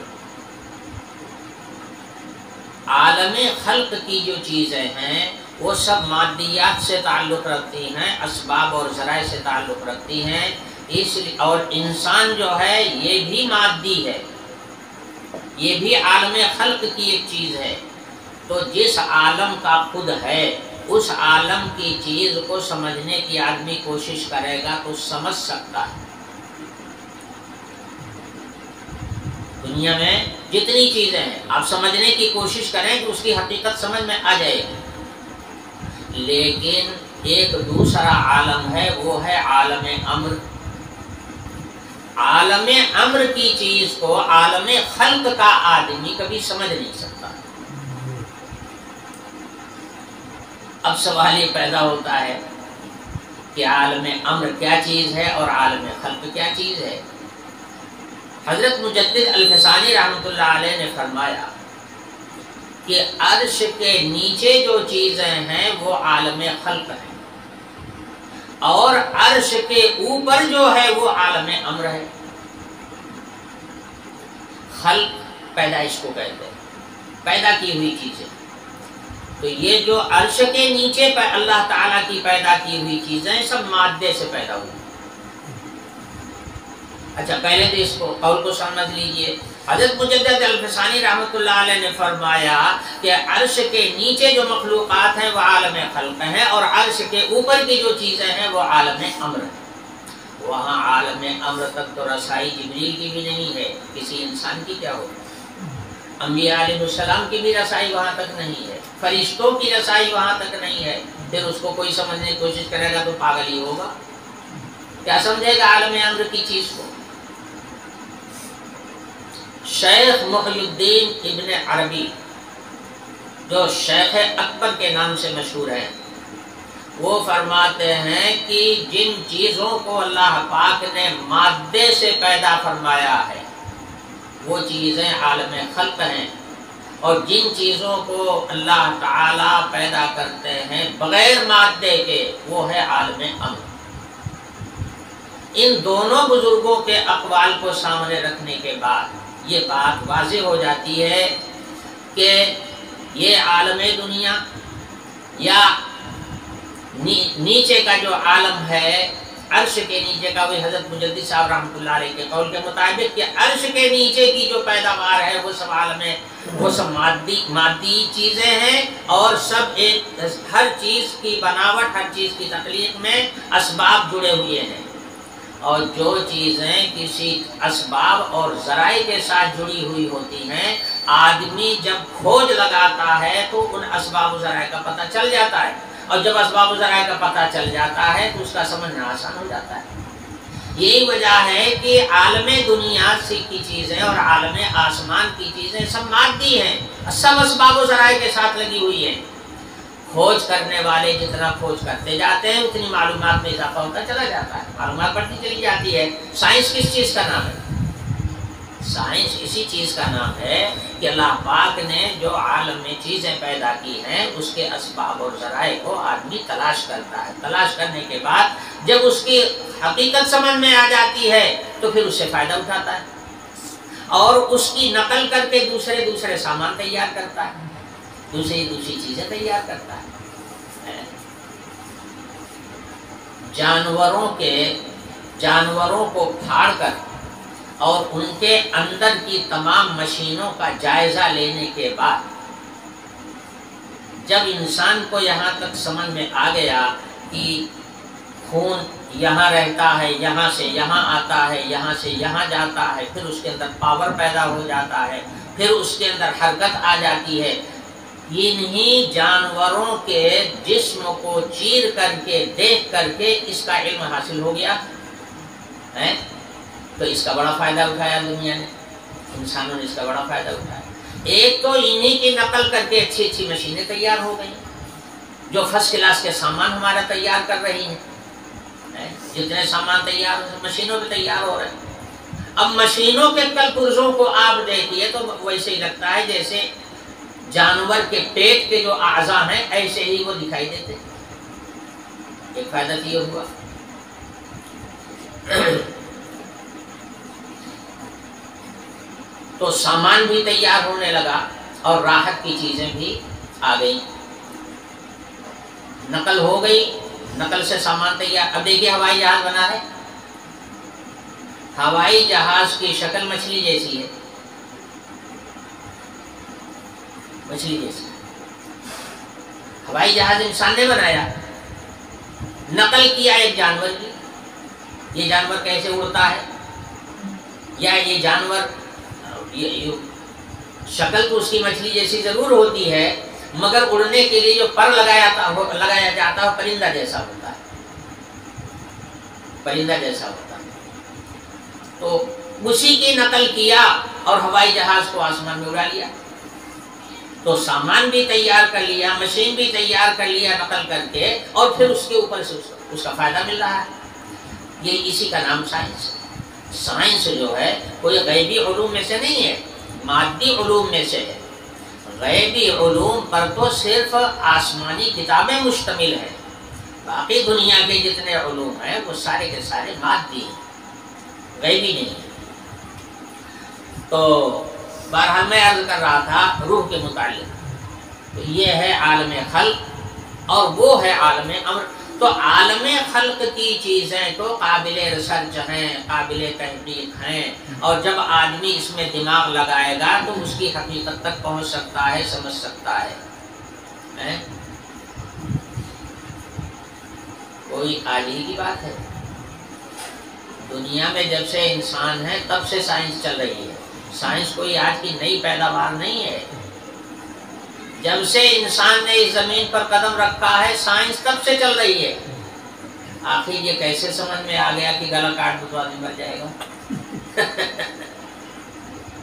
عالم خلق کی جو چیزیں ہیں وہ سب مادیات سے تعلق رکھتی ہیں، اسباب اور ذرائع سے تعلق رکھتی ہیں. اس لیے اور انسان جو ہے یہ بھی مادی ہے، یہ بھی عالم خلق کی ایک چیز ہے. تو جس عالم کا خود ہے اس عالم کی چیز کو سمجھنے کی آدمی کوشش کرے گا تو سمجھ سکتا ہے. دنیا میں جتنی چیزیں ہیں آپ سمجھنے کی کوشش کریں کہ اس کی حقیقت سمجھ میں آ جائے گی. لیکن ایک دوسرا عالم ہے، وہ ہے عالم امر. عالم امر کی چیز کو عالم خلق کا آدمی کبھی سمجھ نہیں سکتا. اب سوال یہ پیدا ہوتا ہے کہ عالم امر کیا چیز ہے اور عالم خلق کیا چیز ہے. حضرت مجدد الفسانی رحمۃ اللہ علیہ نے فرمایا کہ عرش کے نیچے جو چیزیں ہیں وہ عالم خلق ہیں اور عرش کے اوپر جو ہے وہ عالم امر ہے. خلق پیدائش کو کہتے ہیں، پیدا کی ہوئی چیزیں. تو یہ جو عرش کے نیچے پہ اللہ تعالیٰ کی پیدا کی ہوئی چیزیں سب مادے سے پیدا ہوئی. اچھا پہلے تو اس کو قول کو سمجھ لیجئے. حضرت مجدد الفسانی رحمۃ اللہ علیہ نے فرمایا کہ عرش کے نیچے جو مخلوقات ہیں وہ عالم خلق ہیں اور عرش کے اوپر کی جو چیزیں ہیں وہ عالم امر ہیں. وہاں عالم امر تک تو رسائی جبریل کی بھی نہیں ہے، کسی انسان کی کیا ہوگی. انبیاء علیہ السلام کی بھی رسائی وہاں تک نہیں ہے، فرشتوں کی رسائی وہاں تک نہیں ہے. پھر اس کو کوئی سمجھنے کی کوشش کرے گا تو پاگل ہی ہوگا. کیا سمجھے گا عالم امر کی چیز کو؟ شیخ محی الدین ابن عربی جو شیخ اکبر کے نام سے مشہور ہے، وہ فرماتے ہیں کہ جن چیزوں کو اللہ پاک نے مادے سے پیدا فرمایا ہے وہ چیزیں عالم خلق ہیں، اور جن چیزوں کو اللہ تعالی پیدا کرتے ہیں بغیر مادے کے وہ ہے عالم امر. ان دونوں بزرگوں کے اقوال کو سامنے رکھنے کے بعد یہ بات واضح ہو جاتی ہے کہ یہ عالم دنیا یا نیچے کا جو عالم ہے عرش کے نیچے کا، وہی حضرت مجدد صاحب رحمۃ اللہ علیہ کے قول کے مطابق کہ عرش کے نیچے کی جو پیداوار ہے وہ سب عالم ہے، وہ سب مادی چیزیں ہیں اور سب ہر چیز کی بناوٹ، ہر چیز کی تخلیق میں اسباب جڑے ہوئے ہیں. اور جو چیزیں کسی اسباب اور ذرائع کے ساتھ جڑی ہوئی ہوتی ہیں آدمی جب کھوج لگاتا ہے تو ان اسباب و ذرائع کا پتہ چل جاتا ہے، اور جب اسباب و ذرائع کا پتہ چل جاتا ہے تو اس کا سمجھنا آسان ہو جاتا ہے. یہی وجہ ہے کہ عالم دنیا کی چیزیں اور عالم آسمان کی چیزیں سب مادی ہیں، سب اسباب و ذرائع کے ساتھ لگی ہوئی ہیں. کھوج کرنے والے جتنا کھوج کرتے جاتے ہیں اتنی معلومات میں اضافہ ہوتا چلا جاتا ہے، معلومات بڑھتی چلی جاتی ہے. سائنس کس چیز کا نام ہے؟ سائنس اسی چیز کا نام ہے کہ اللہ پاک نے جو عالم میں چیزیں پیدا کی ہیں اس کے اسباب اور ذرائع کو آدمی تلاش کرتا ہے. تلاش کرنے کے بعد جب اس کی حقیقت سمجھ میں آ جاتی ہے تو پھر اس سے فائدہ اٹھاتا ہے اور اس کی نقل کر کے دوسرے سامان تیار کرتا ہے, دوسری چیزیں تیار کرتا ہے. جانوروں کو پھاڑ کر اور ان کے اندر کی تمام مشینوں کا جائزہ لینے کے بعد جب انسان کو یہاں تک سمجھ میں آ گیا کہ خون یہاں رہتا ہے, یہاں سے یہاں آتا ہے, یہاں سے یہاں جاتا ہے, پھر اس کے اندر پاور پیدا ہو جاتا ہے, پھر اس کے اندر حرکت آ جاتی ہے, انہی جانوروں کے جسم کو چیر کر کے دیکھ کر کے اس کا علم حاصل ہو گیا ہے. تو اس کا بڑا فائدہ اٹھایا دنیا نے, انسانوں نے اس کا بڑا فائدہ اٹھایا. ایک تو انہی کی نقل کر کے اچھی مشینیں تیار ہو گئی جو فرسٹ کلاس کے سامان ہمارا تیار کر رہی ہیں. جتنے سامان تیار مشینوں پہ تیار ہو رہے ہیں. اب مشینوں کے کل پرزوں کو آپ دیکھیے تو ویسے ہی لگتا ہے جیسے جانور کے پیٹ کے جو اعضاء ہیں ایسے ہی وہ دکھائی دیتے. ایک فائدہ یہ ہوا. تو سامان بھی تیار ہونے لگا اور راحت کی چیزیں بھی آ گئی, نقل ہو گئی, نقل سے سامان تیار. اب دیکھیے ہوائی جہاز بنا ہے, ہوائی جہاز کی شکل مچھلی جیسی ہے, مچھلی جیسی. ہوائی جہاز انسان نے بنایا, نقل کیا ایک جانور کی. یہ جانور کیسے اڑتا ہے, یا یہ جانور شکل تو اس کی مچھلی جیسی ضرور ہوتی ہے مگر اڑنے کے لیے جو پر لگایا جاتا ہے پرندہ جیسا ہوتا ہے, پرندہ جیسا ہوتا ہے. تو اسی کی نقل کیا اور ہوائی جہاز کو آسمان میں اڑا لیا. تو سامان بھی تیار کر لیا, مشین بھی تیار کر لیا نقل کر کے, اور پھر اس کے اوپر سے اس کا فائدہ مل رہا ہے. یہ اسی کا نام سائنس ہے. سائنس جو ہے کوئی غیبی علوم میں سے نہیں ہے, مادی علوم میں سے ہے. غیبی علوم پر تو صرف آسمانی کتابیں مشتمل ہیں, باقی دنیا کے جتنے علوم ہیں وہ سارے کے سارے مادی ہیں, غیبی نہیں ہے. تو بہرحال میں عرض کر رہا تھا روح کے متعلق, تو یہ ہے عالم خلق اور وہ ہے عالم امر. تو عالم خلق کی چیزیں تو قابل ریسرچ ہیں, قابل تحقیق ہیں, اور جب آدمی اس میں دماغ لگائے گا تو اس کی حقیقت تک پہنچ سکتا ہے, سمجھ سکتا ہے. کوئی آج کی بات ہے, دنیا میں جب سے انسان ہے تب سے سائنس چل رہی ہے. سائنس کوئی آج کی نئی پیداوار نہیں ہے. جب سے انسان نے اس زمین پر قدم رکھا ہے سائنس تب سے چل رہی ہے. آخر یہ کیسے سمجھ میں آ گیا کہ گلا کاٹ دو تو آدمی مر جائے گا؟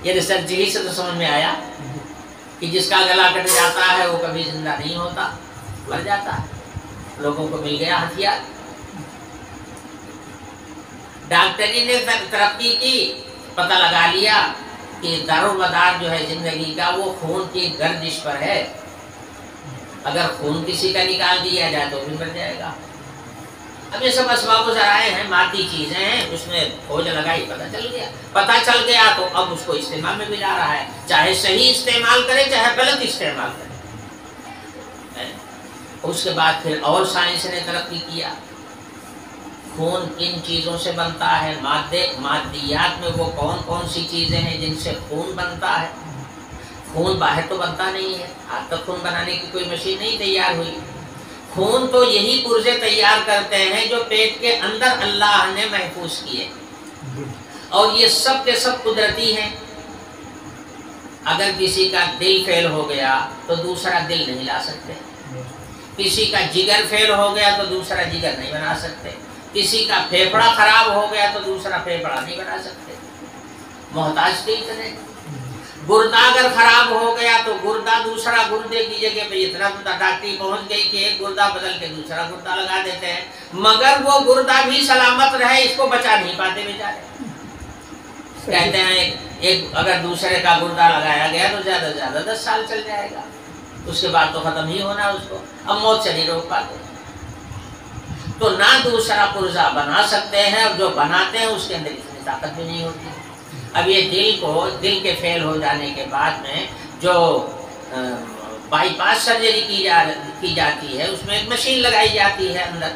یہ ریسرچ ہی سے تو سمجھ میں آیا کہ جس کا گلا کٹ جاتا ہے وہ کبھی زندہ نہیں ہوتا, مر جاتا ہے. لوگوں کو مل گیا ہتھیار. ڈاکٹری نے ترقی کی, پتہ لگا لیا کہ دار و مدار جو ہے زندگی کا وہ خون کی گردش پر ہے. اگر خون کسی کا نکال دیا جائے تو بھی مر جائے گا. اب یہ سب اسباب و ذرائع ہیں, مادی چیزیں ہیں, اس میں کھوج لگائی, پتہ چل گیا تو اب اس کو استعمال میں بھی لا رہا ہے, چاہے صحیح استعمال کرے چاہے غلط استعمال کرے. اس کے بعد پھر اور سائنس نے ترقی کیا. خون کن چیزوں سے بنتا ہے, مادیات میں وہ کون سی چیزیں ہیں جن سے خون بنتا ہے. خون باہر تو بنتا نہیں ہے, آج تک خون بنانے کی کوئی مشین نہیں تیار ہوئی. خون تو یہی پرزے تیار کرتے ہیں جو پیٹ کے اندر اللہ نے محفوظ کیے, اور یہ سب کے سب قدرتی ہیں. اگر کسی کا دل فیل ہو گیا تو دوسرا دل نہیں لا سکتے, کسی کا جگر فیل ہو گیا تو دوسرا جگر نہیں بنا سکتے, کسی کا پھیپڑا خراب ہو گیا تو دوسرا پھیپڑا نہیں بنا سکتے. محتاج کے اتنے. گردہ اگر خراب ہو گیا تو گردہ دوسرا گردے کی جگہ پہ اتنا ڈاکٹری پہنچ گئی کہ ایک گردہ بدل کے دوسرا گردہ لگا دیتے ہیں, مگر وہ گردہ بھی سلامت رہے اس کو بچا نہیں پاتے بیچارے. کہتے ہیں ایک اگر دوسرے کا گردہ لگایا گیا تو زیادہ سے زیادہ 10 سال چل جائے گا، اس کے بعد تو ختم ہی ہونا اس کو، اب موت سے نہیں روک پاتے، تو نہ دوسرا پرزہ بنا سکتے ہیں، اور جو بناتے ہیں اس کے اندر اتنی طاقت بھی نہیں ہوتی۔ اب یہ دل کے فیل ہو جانے کے بعد میں جو بائی پاس سرجری کی جاتی ہے، اس میں ایک مشین لگائی جاتی ہے اندر،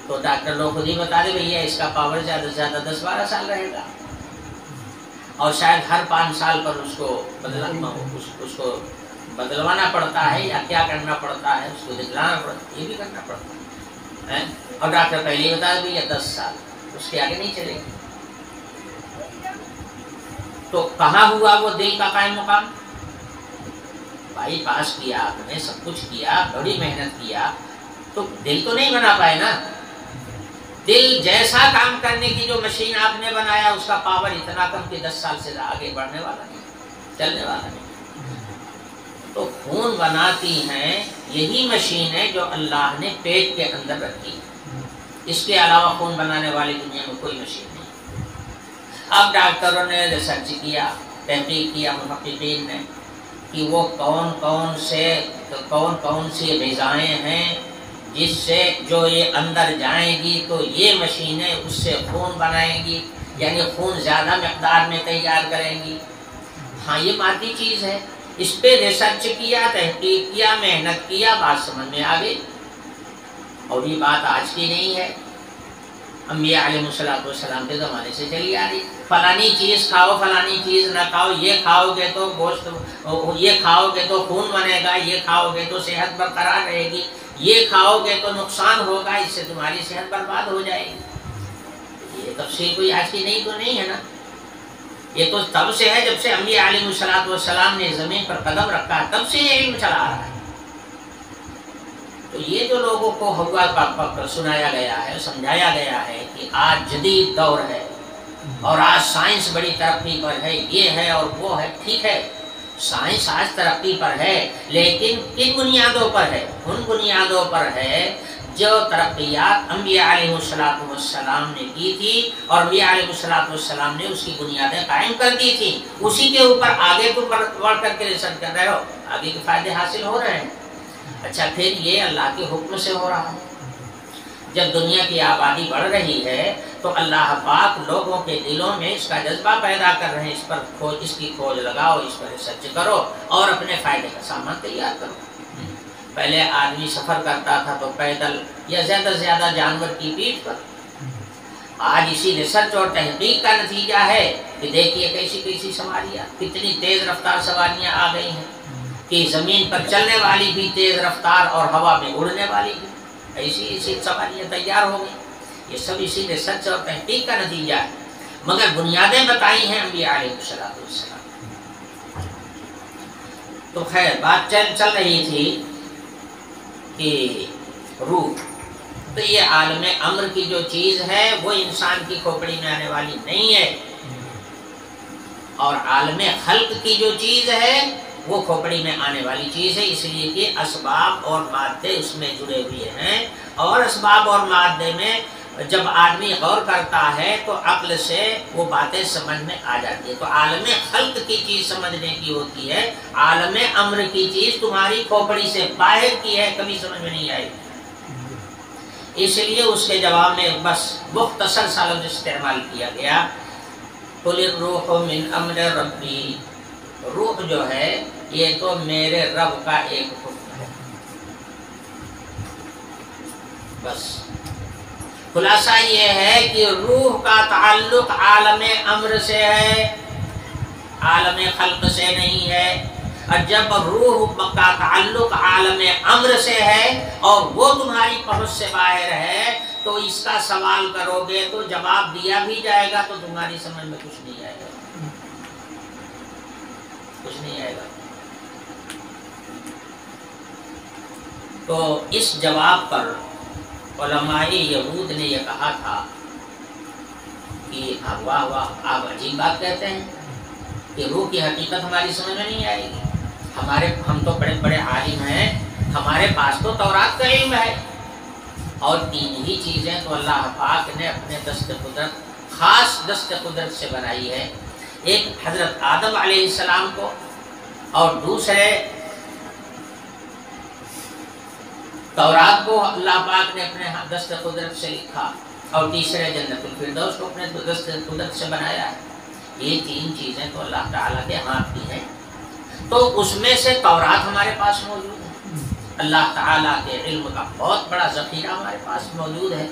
تو ڈاکٹر لوگ خود ہی بتا دے بھیا اس کا پاور زیادہ سے زیادہ 10-12 سال رہے گا، اور شاید ہر 5 سال پر اس کو بدلوانا پڑتا ہے، یا کیا کرنا پڑتا ہے، اس کو دکھلانا پڑتا ہے، یہ بھی کرنا پڑتا ہے، اور ڈاکٹر پہلے ہی بتا دے بھیا 10 سال، اس کے آگے نہیں چلے گی۔ تو کہاں ہوا وہ دل کا قائم مقام؟ بائی پاس کیا آپ نے، سب کچھ کیا، بڑی محنت کیا، تو دل تو نہیں بنا پائے نا۔ دل جیسا کام کرنے کی جو مشین آپ نے بنایا، اس کا پاور اتنا کم کہ 10 سال سے آگے بڑھنے والا نہیں، چلنے والا نہیں۔ تو خون بناتی ہیں یہی مشین ہے جو اللہ نے پیٹ کے اندر رکھی، اس کے علاوہ خون بنانے والی دنیا میں کوئی مشین نہیں۔ اب ڈاکٹروں نے ریسرچ کیا، تحقیق کیا، محققین نے، کہ وہ کون کون سی غذائیں ہیں جس سے جو یہ اندر جائیں گی تو یہ مشینیں اس سے خون بنائیں گی، یعنی خون زیادہ مقدار میں تیار کریں گی۔ ہاں یہ مادی چیز ہے، اس پہ ریسرچ کیا، تحقیق کیا، محنت کیا، بات سمجھ میں آ گئی، اور یہ بات آج کی نہیں ہے، انبیاء علیہ السلام کے زمانے سے چلی آ رہی۔ فلانی چیز کھاؤ، فلانی چیز نہ کھاؤ، یہ کھاؤ گے تو گوشت، یہ کھاؤ گے تو خون بنے گا، یہ کھاؤ گے تو صحت برقرار رہے گی، یہ کھاؤ گے تو نقصان ہوگا، اس سے تمہاری صحت برباد ہو جائے گی۔ یہ تفصیل کوئی آج کی نہیں تو نہیں ہے نا، یہ تو تب سے ہے جب سے انبیاء علیہ السلام نے زمین پر قدم رکھا، تب سے یہ علم چلا رہا ہے۔ تو یہ جو لوگوں کو ہوا پر سنایا گیا ہے، سمجھایا گیا ہے کہ آج جدید دور ہے اور آج سائنس بڑی ترقی پر ہے، یہ ہے اور وہ ہے، ٹھیک ہے، سائنس آج ترقی پر ہے، لیکن کن بنیادوں پر ہے؟ ان بنیادوں پر ہے جو ترقیات انبیاء علیہ السلام نے کی تھی، اور انبیاء علیہ السلام نے اس کی بنیادیں قائم کر دی تھی، اسی کے اوپر آگے تو بڑھ کر کے ریسرچ کر رہے ہو، آگے کے فائدے حاصل ہو رہے ہیں۔ اچھا پھر یہ اللہ کے حکم سے ہو رہا ہے۔ جب دنیا کی آبادی بڑھ رہی ہے تو اللہ پاک لوگوں کے دلوں میں اس کا جذبہ پیدا کر رہے ہیں، اس کی کھوج لگاؤ، اس پر ریسرچ کرو اور اپنے فائدے کا سامان تیار کرو۔ پہلے آدمی سفر کرتا تھا تو پیدل یا زیادہ سے زیادہ جانور کی پیٹھ پر، آج اسی ریسرچ اور تحقیق کا نتیجہ ہے کہ دیکھیے کیسی کیسی سواریاں، کتنی تیز رفتار سواریاں آ گئی ہیں کہ زمین پر چلنے والی بھی تیز رفتار اور ہوا میں اڑنے والی بھی ایسی سواریاں تیار ہو گئی۔ یہ سب اسی ریسرچ اور تحقیق کا نتیجہ ہے، مگر بنیادیں بتائی ہیں انبیاء علیہ السلام۔ تو خیر بات چل رہی تھی کہ روح، تو یہ عالم امر کی جو چیز ہے وہ انسان کی کھوپڑی میں آنے والی نہیں ہے، اور عالم خلق کی جو چیز ہے وہ کھوپڑی میں آنے والی چیز ہے، اس لیے کہ اسباب اور مادے اس میں جڑے ہوئے ہیں، اور اسباب اور مادے میں جب آدمی غور کرتا ہے تو عقل سے وہ باتیں سمجھ میں آ جاتی ہے۔ تو عالم خلق کی چیز سمجھنے کی ہوتی ہے، عالم امر کی چیز تمہاری کھوپڑی سے باہر کی ہے، کبھی سمجھ میں نہیں آئے گی۔ اس لیے اس کے جواب میں بس مختصر سا لفظ استعمال کیا گیا، قل الروح من امر ربی، روح جو ہے یہ تو میرے رب کا ایک حکم ہے، بس خلاصہ یہ ہے کہ روح کا تعلق عالم امر سے ہے، عالم خلق سے نہیں ہے، اور جب روح کا تعلق عالم امر سے ہے اور وہ تمہاری پہنچ سے باہر ہے تو اس کا سوال کرو گے تو جواب دیا بھی جائے گا تو تمہاری سمجھ میں کچھ نہیں آئے گا، کچھ نہیں آئے گا۔ تو اس جواب پر علماء یہود نے یہ کہا تھا کہ واہ واہ، آپ عجیب بات کہتے ہیں کہ روح کی حقیقت ہماری سمجھ میں نہیں آئے گی، ہم تو بڑے بڑے عالم ہیں، ہمارے پاس تو تورات کا علم ہے، اور تین ہی چیزیں تو اللہ پاک نے اپنے دست قدرت، خاص دست قدرت سے بنائی ہے، ایک حضرت آدم علیہ السلام کو اور دوسرے تورات کو اللہ پاک نے اپنے دست قدرت سے لکھا اور تیسرے جنت الفردوس کو اپنے دست قدرت سے بنایا ہے. یہ تین چیزیں تو اللہ تعالیٰ کے ہاتھ کی ہیں. تو اس میں سے تورات ہمارے پاس موجود ہے. اللہ تعالیٰ کے علم کا بہت بڑا ذخیرہ ہمارے پاس موجود ہے.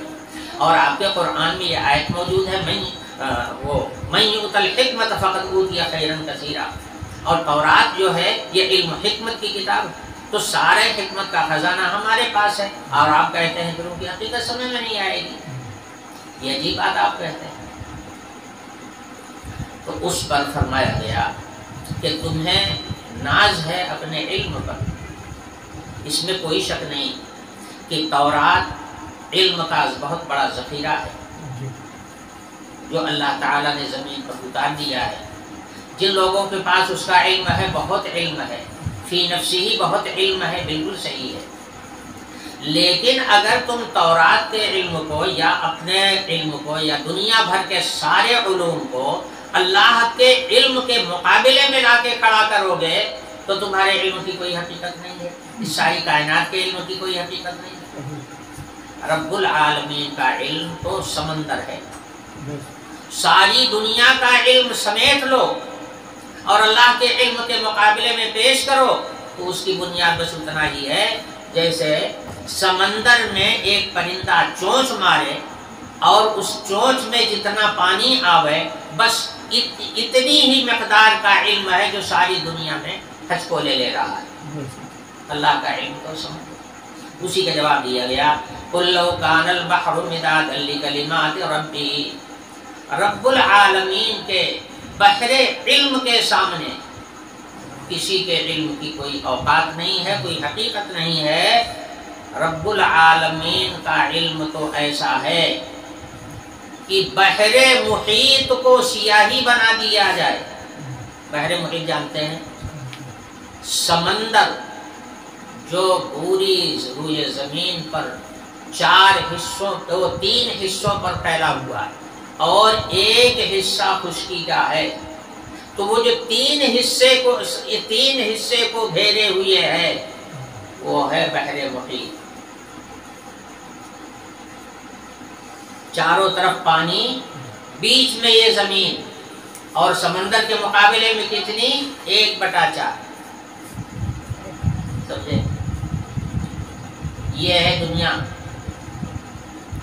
اور آپ کے قرآن میں یہ آیت موجود ہے من یؤت الحکمۃ فقد اوتی خیرا کثیرا. اور تورات جو ہے یہ علم حکمت کی کتاب ہے. تو سارے حکمت کا خزانہ ہمارے پاس ہے. اور آپ کہتے ہیں کہ ان کی حقیقت سمجھ میں نہیں آئے گی. یہ عجیب بات آپ کہتے ہیں. تو اس پر فرمایا گیا کہ تمہیں ناز ہے اپنے علم پر. اس میں کوئی شک نہیں کہ تورات علم کا بہت بڑا ذخیرہ ہے جو اللہ تعالیٰ نے زمین پر اتار دیا ہے. جن لوگوں کے پاس اس کا علم ہے بہت علم ہے، فی نفسی ہی بہت علم ہے، بالکل صحیح ہے. لیکن اگر تم تورات کے علم کو یا اپنے علم کو یا دنیا بھر کے سارے علوم کو اللہ کے علم کے مقابلے میں لا کے کھڑا کرو گے تو تمہارے علم کی کوئی حقیقت نہیں ہے. اس ساری کائنات کے علم کی کوئی حقیقت نہیں ہے. رب العالمین کا علم تو سمندر ہے. ساری دنیا کا علم سمیٹ لو اور اللہ کے علم کے مقابلے میں پیش کرو تو اس کی بنیاد بس اتنا ہی ہے جیسے سمندر میں ایک پرندہ چونچ مارے اور اس چونچ میں جتنا پانی آوے بس اتنی ہی مقدار کا علم ہے جو ساری دنیا میں ہچکولے لے رہا ہے. اللہ کا علم تو سمجھو. اسی کا جواب دیا گیا قُلْ لَوْ كَانَ الْبَحْرُ مِدَادًا لِكَلِمَاتِ رَبِّي. رب العالمین کے بحر علم کے سامنے کسی کے علم کی کوئی اوقات نہیں ہے، کوئی حقیقت نہیں ہے. رب العالمین کا علم تو ایسا ہے کہ بحر محیط کو سیاہی بنا دیا جائے. بحر محیط جانتے ہیں؟ سمندر جو پوری روئے زمین پر 3 حصوں پر پھیلا ہوا ہے اور ایک حصہ خشکی کا ہے. تو وہ جو 3 حصے کو گھیرے ہوئے ہے وہ ہے بحر محیط. چاروں طرف پانی، بیچ میں یہ زمین اور سمندر کے مقابلے میں کتنی 1/4. سمجھے؟ یہ ہے دنیا.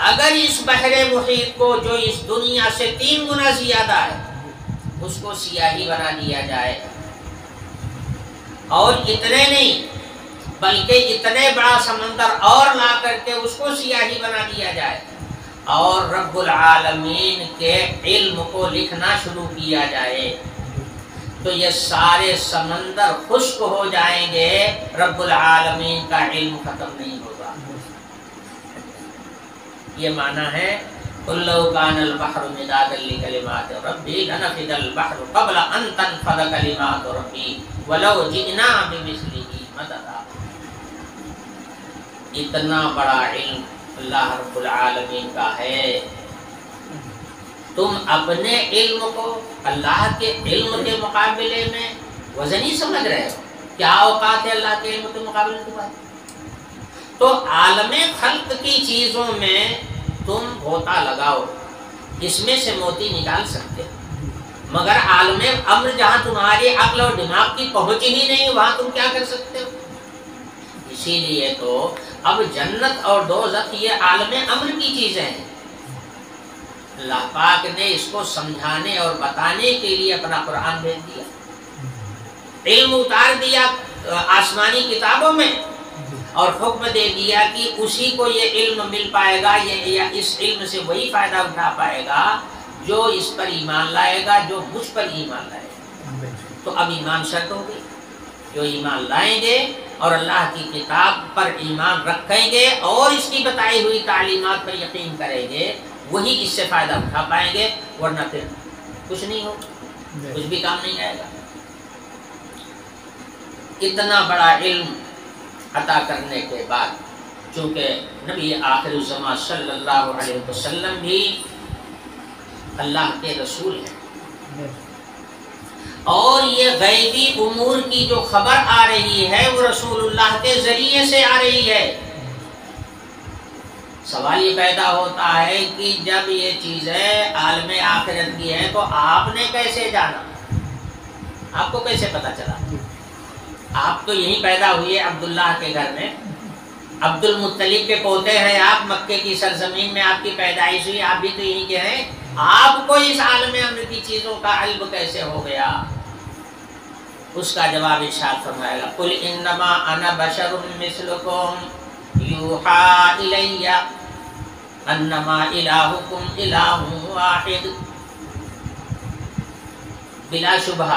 اگر اس بحر محیط کو جو اس دنیا سے 3 گنا زیادہ ہے اس کو سیاہی بنا دیا جائے اور اتنے نہیں بلکہ اتنے بڑا سمندر اور لا کر کے اس کو سیاہی بنا دیا جائے اور رب العالمین کے علم کو لکھنا شروع کیا جائے تو یہ سارے سمندر خشک ہو جائیں گے. رب العالمین کا علم ختم نہیں ہوگا. یہ معنی ہے قُلْ لَوْ كَانَ الْبَحْرُ مِدَادًا لِكَلِمَاتِ رَبِّي لَنَفِدَ الْبَحْرُ قَبْلَ أَن تَنفَدَ كَلِمَاتُ رَبِّي وَلَوْ جِئْنَا بِمِثْلِهِ مَدَدًا. اتنا بڑا علم اللہ رب العالمین کا ہے. تم اپنے علم کو اللہ کے علم کے مقابلے میں وزنی سمجھ رہے ہو. کیا اوقات ہے اللہ کے علم کے مقابلے کے بعد؟ تو عالم خلق کی چیزوں میں تم غوطہ لگاؤ، اس میں سے موتی نکال سکتے ہو، مگر عالم امر جہاں تمہاری عقل اور دماغ کی پہنچ ہی نہیں وہاں تم کیا کر سکتے ہو؟ اسی لیے تو اب جنت اور دوزخ یہ عالم امر کی چیزیں ہیں. اللہ پاک نے اس کو سمجھانے اور بتانے کے لیے اپنا قرآن بھیج دیا، علم اتار دیا آسمانی کتابوں میں اور حکم دے دیا کہ اسی کو یہ علم مل پائے گا یا اس علم سے وہی فائدہ اٹھا پائے گا جو اس پر ایمان لائے گا، جو مجھ پر ایمان لائے گا. تو اب ایمان شرط ہوگی. جو ایمان لائیں گے اور اللہ کی کتاب پر ایمان رکھیں گے اور اس کی بتائی ہوئی تعلیمات پر یقین کریں گے وہی اس سے فائدہ اٹھا پائیں گے، ورنہ پھر کچھ نہیں ہو، کچھ بھی کام نہیں آئے گا. اتنا بڑا علم عطا کرنے کے بعد چونکہ نبی آخر الزمان صلی اللہ علیہ وسلم بھی اللہ کے رسول ہیں اور یہ غیبی امور کی جو خبر آ رہی ہے وہ رسول اللہ کے ذریعے سے آ رہی ہے۔ سوال یہ پیدا ہوتا ہے کہ جب یہ چیزیں عالم آخرت کی ہے تو آپ نے کیسے جانا؟ آپ کو کیسے پتا چلا؟ آپ تو یہیں پیدا ہوئے عبداللہ کے گھر میں، عبد المطلب کے پوتے ہیں آپ، مکے کی سرزمین میں آپ کی پیدائش ہوئی، آپ بھی تو یہیں کے ہیں، آپ کو اس عالم امر کی چیزوں کا علم کیسے ہو گیا؟ اس کا جواب ارشاد فرمائے گا، قل انما انا بشر مثلکم یوحی الی انما الہکم الہ واحد، بلا شبہ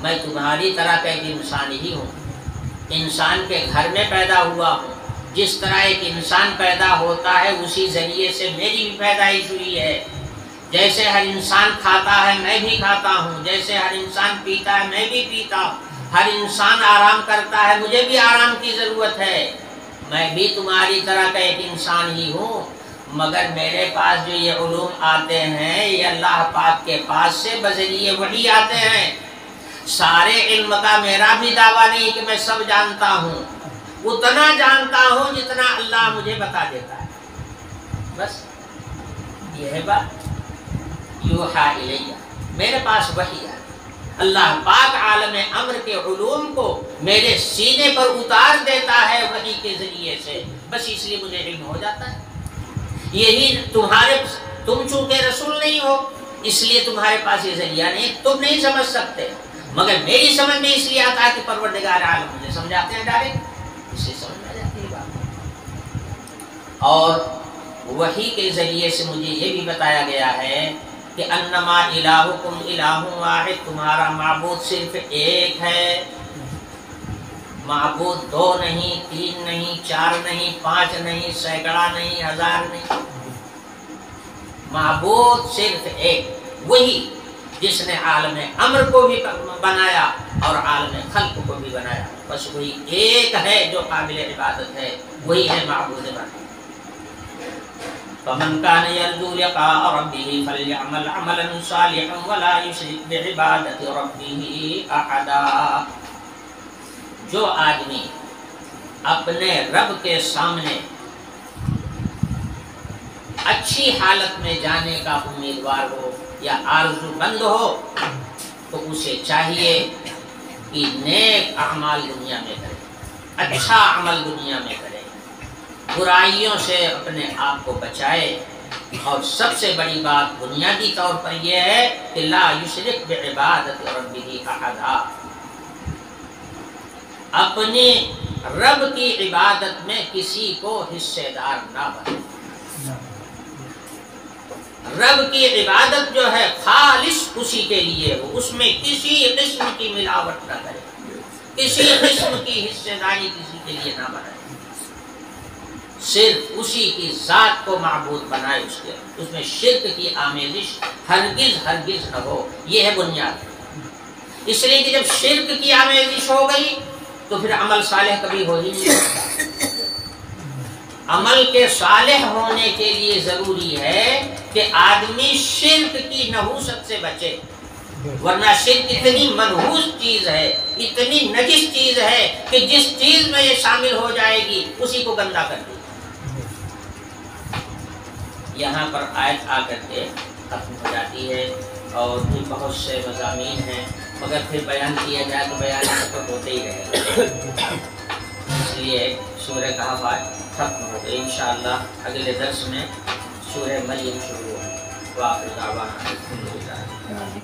میں تمہاری طرح کا ایک انسان ہی ہوں، انسان کے گھر میں پیدا ہوا ہوں، جس طرح ایک انسان پیدا ہوتا ہے اسی ذریعے سے میری بھی پیدائش ہوئی ہے، جیسے ہر انسان کھاتا ہے میں بھی کھاتا ہوں، جیسے ہر انسان پیتا ہے میں بھی پیتا ہوں، ہر انسان آرام کرتا ہے مجھے بھی آرام کی ضرورت ہے، میں بھی تمہاری طرح کا ایک انسان ہی ہوں، مگر میرے پاس جو یہ علوم آتے ہیں یہ اللہ پاک کے پاس سے بذریعہ وحی آتے ہیں، سارے علم کا میرا بھی دعویٰ نہیں کہ میں سب جانتا ہوں، اتنا جانتا ہوں جتنا اللہ مجھے بتا دیتا ہے، بس یہ ہے بات۔ یوحا الیہ، میرے پاس وحی ہے، اللہ پاک عالم امر کے علوم کو میرے سینے پر اتار دیتا ہے وحی کے ذریعے سے، بس اس لیے مجھے علم ہو جاتا ہے۔ یہی تم چونکہ رسول نہیں ہو اس لیے تمہارے پاس یہ ذریعہ نہیں، تم نہیں سمجھ سکتے، مگر میری سمجھ میں اس لیے آتا ہے کہ پروردگار عالم مجھے سمجھاتے ہیں ڈائریکٹ، اس سے سمجھ میں جاتی ہے بات۔ اور وحی کے ذریعے سے مجھے یہ بھی بتایا گیا ہے کہ انما الہکم الہ واحد، تمہارا معبود صرف ایک ہے، معبود دو نہیں، تین نہیں، چار نہیں، پانچ نہیں، سینکڑا نہیں، ہزار نہیں، معبود صرف ایک، وہی جس نے عالم امر کو بھی بنایا اور عالم خلق کو بھی بنایا، بس وہی ایک ہے جو قابل عبادت ہے، وہی ہے معبود بنا۔ فمن كان يرجو لقاء ربه فليعمل عملا صالحا ولا يشرك بعبادة ربه احدا، جو آدمی اپنے رب کے سامنے اچھی حالت میں جانے کا امیدوار ہو یا آرزو مند ہو تو اسے چاہیے کہ نیک اعمال دنیا میں کرے، اچھا عمل دنیا میں کرے، برائیوں سے اپنے آپ کو بچائے، اور سب سے بڑی بات بنیادی طور پر یہ ہے کہ لا یشرک بعبادت ربہ احدا، اپنے رب کی عبادت میں کسی کو حصے دار نہ بنے، رب کی عبادت جو ہے خالص اسی کے لیے ہو، اس میں کسی قسم کی ملاوٹ نہ کرے، کسی قسم کی حصے داری کسی کے لیے نہ بنائے، صرف اسی کی ذات کو معبود بنائے، اس میں شرک کی آمیزش ہرگز نہ ہو، یہ ہے بنیاد۔ اس لیے کہ جب شرک کی آمیزش ہو گئی تو پھر عمل صالح کبھی ہو ہی نہیں سکتا۔ عمل کے صالح ہونے کے لیے ضروری ہے کہ آدمی شرک کی نحوست سے بچے، ورنہ شرک اتنی منحوس چیز ہے، اتنی نجس چیز ہے کہ جس چیز میں یہ شامل ہو جائے گی اسی کو گندا کر دے گی۔ یہاں پر آیت آ کر کے ختم ہو جاتی ہے، اور بھی بہت سے مضامین ہیں، مگر پھر بیان کیا جائے تو بیان سفر ہوتے ہی رہے گا، اس لیے سورہ کہف ختم ہو گئی۔ انشاءاللہ اگلے درس میں سورہ مریم شروع ہوگی۔ وآخر دعوانا الحمدللہ۔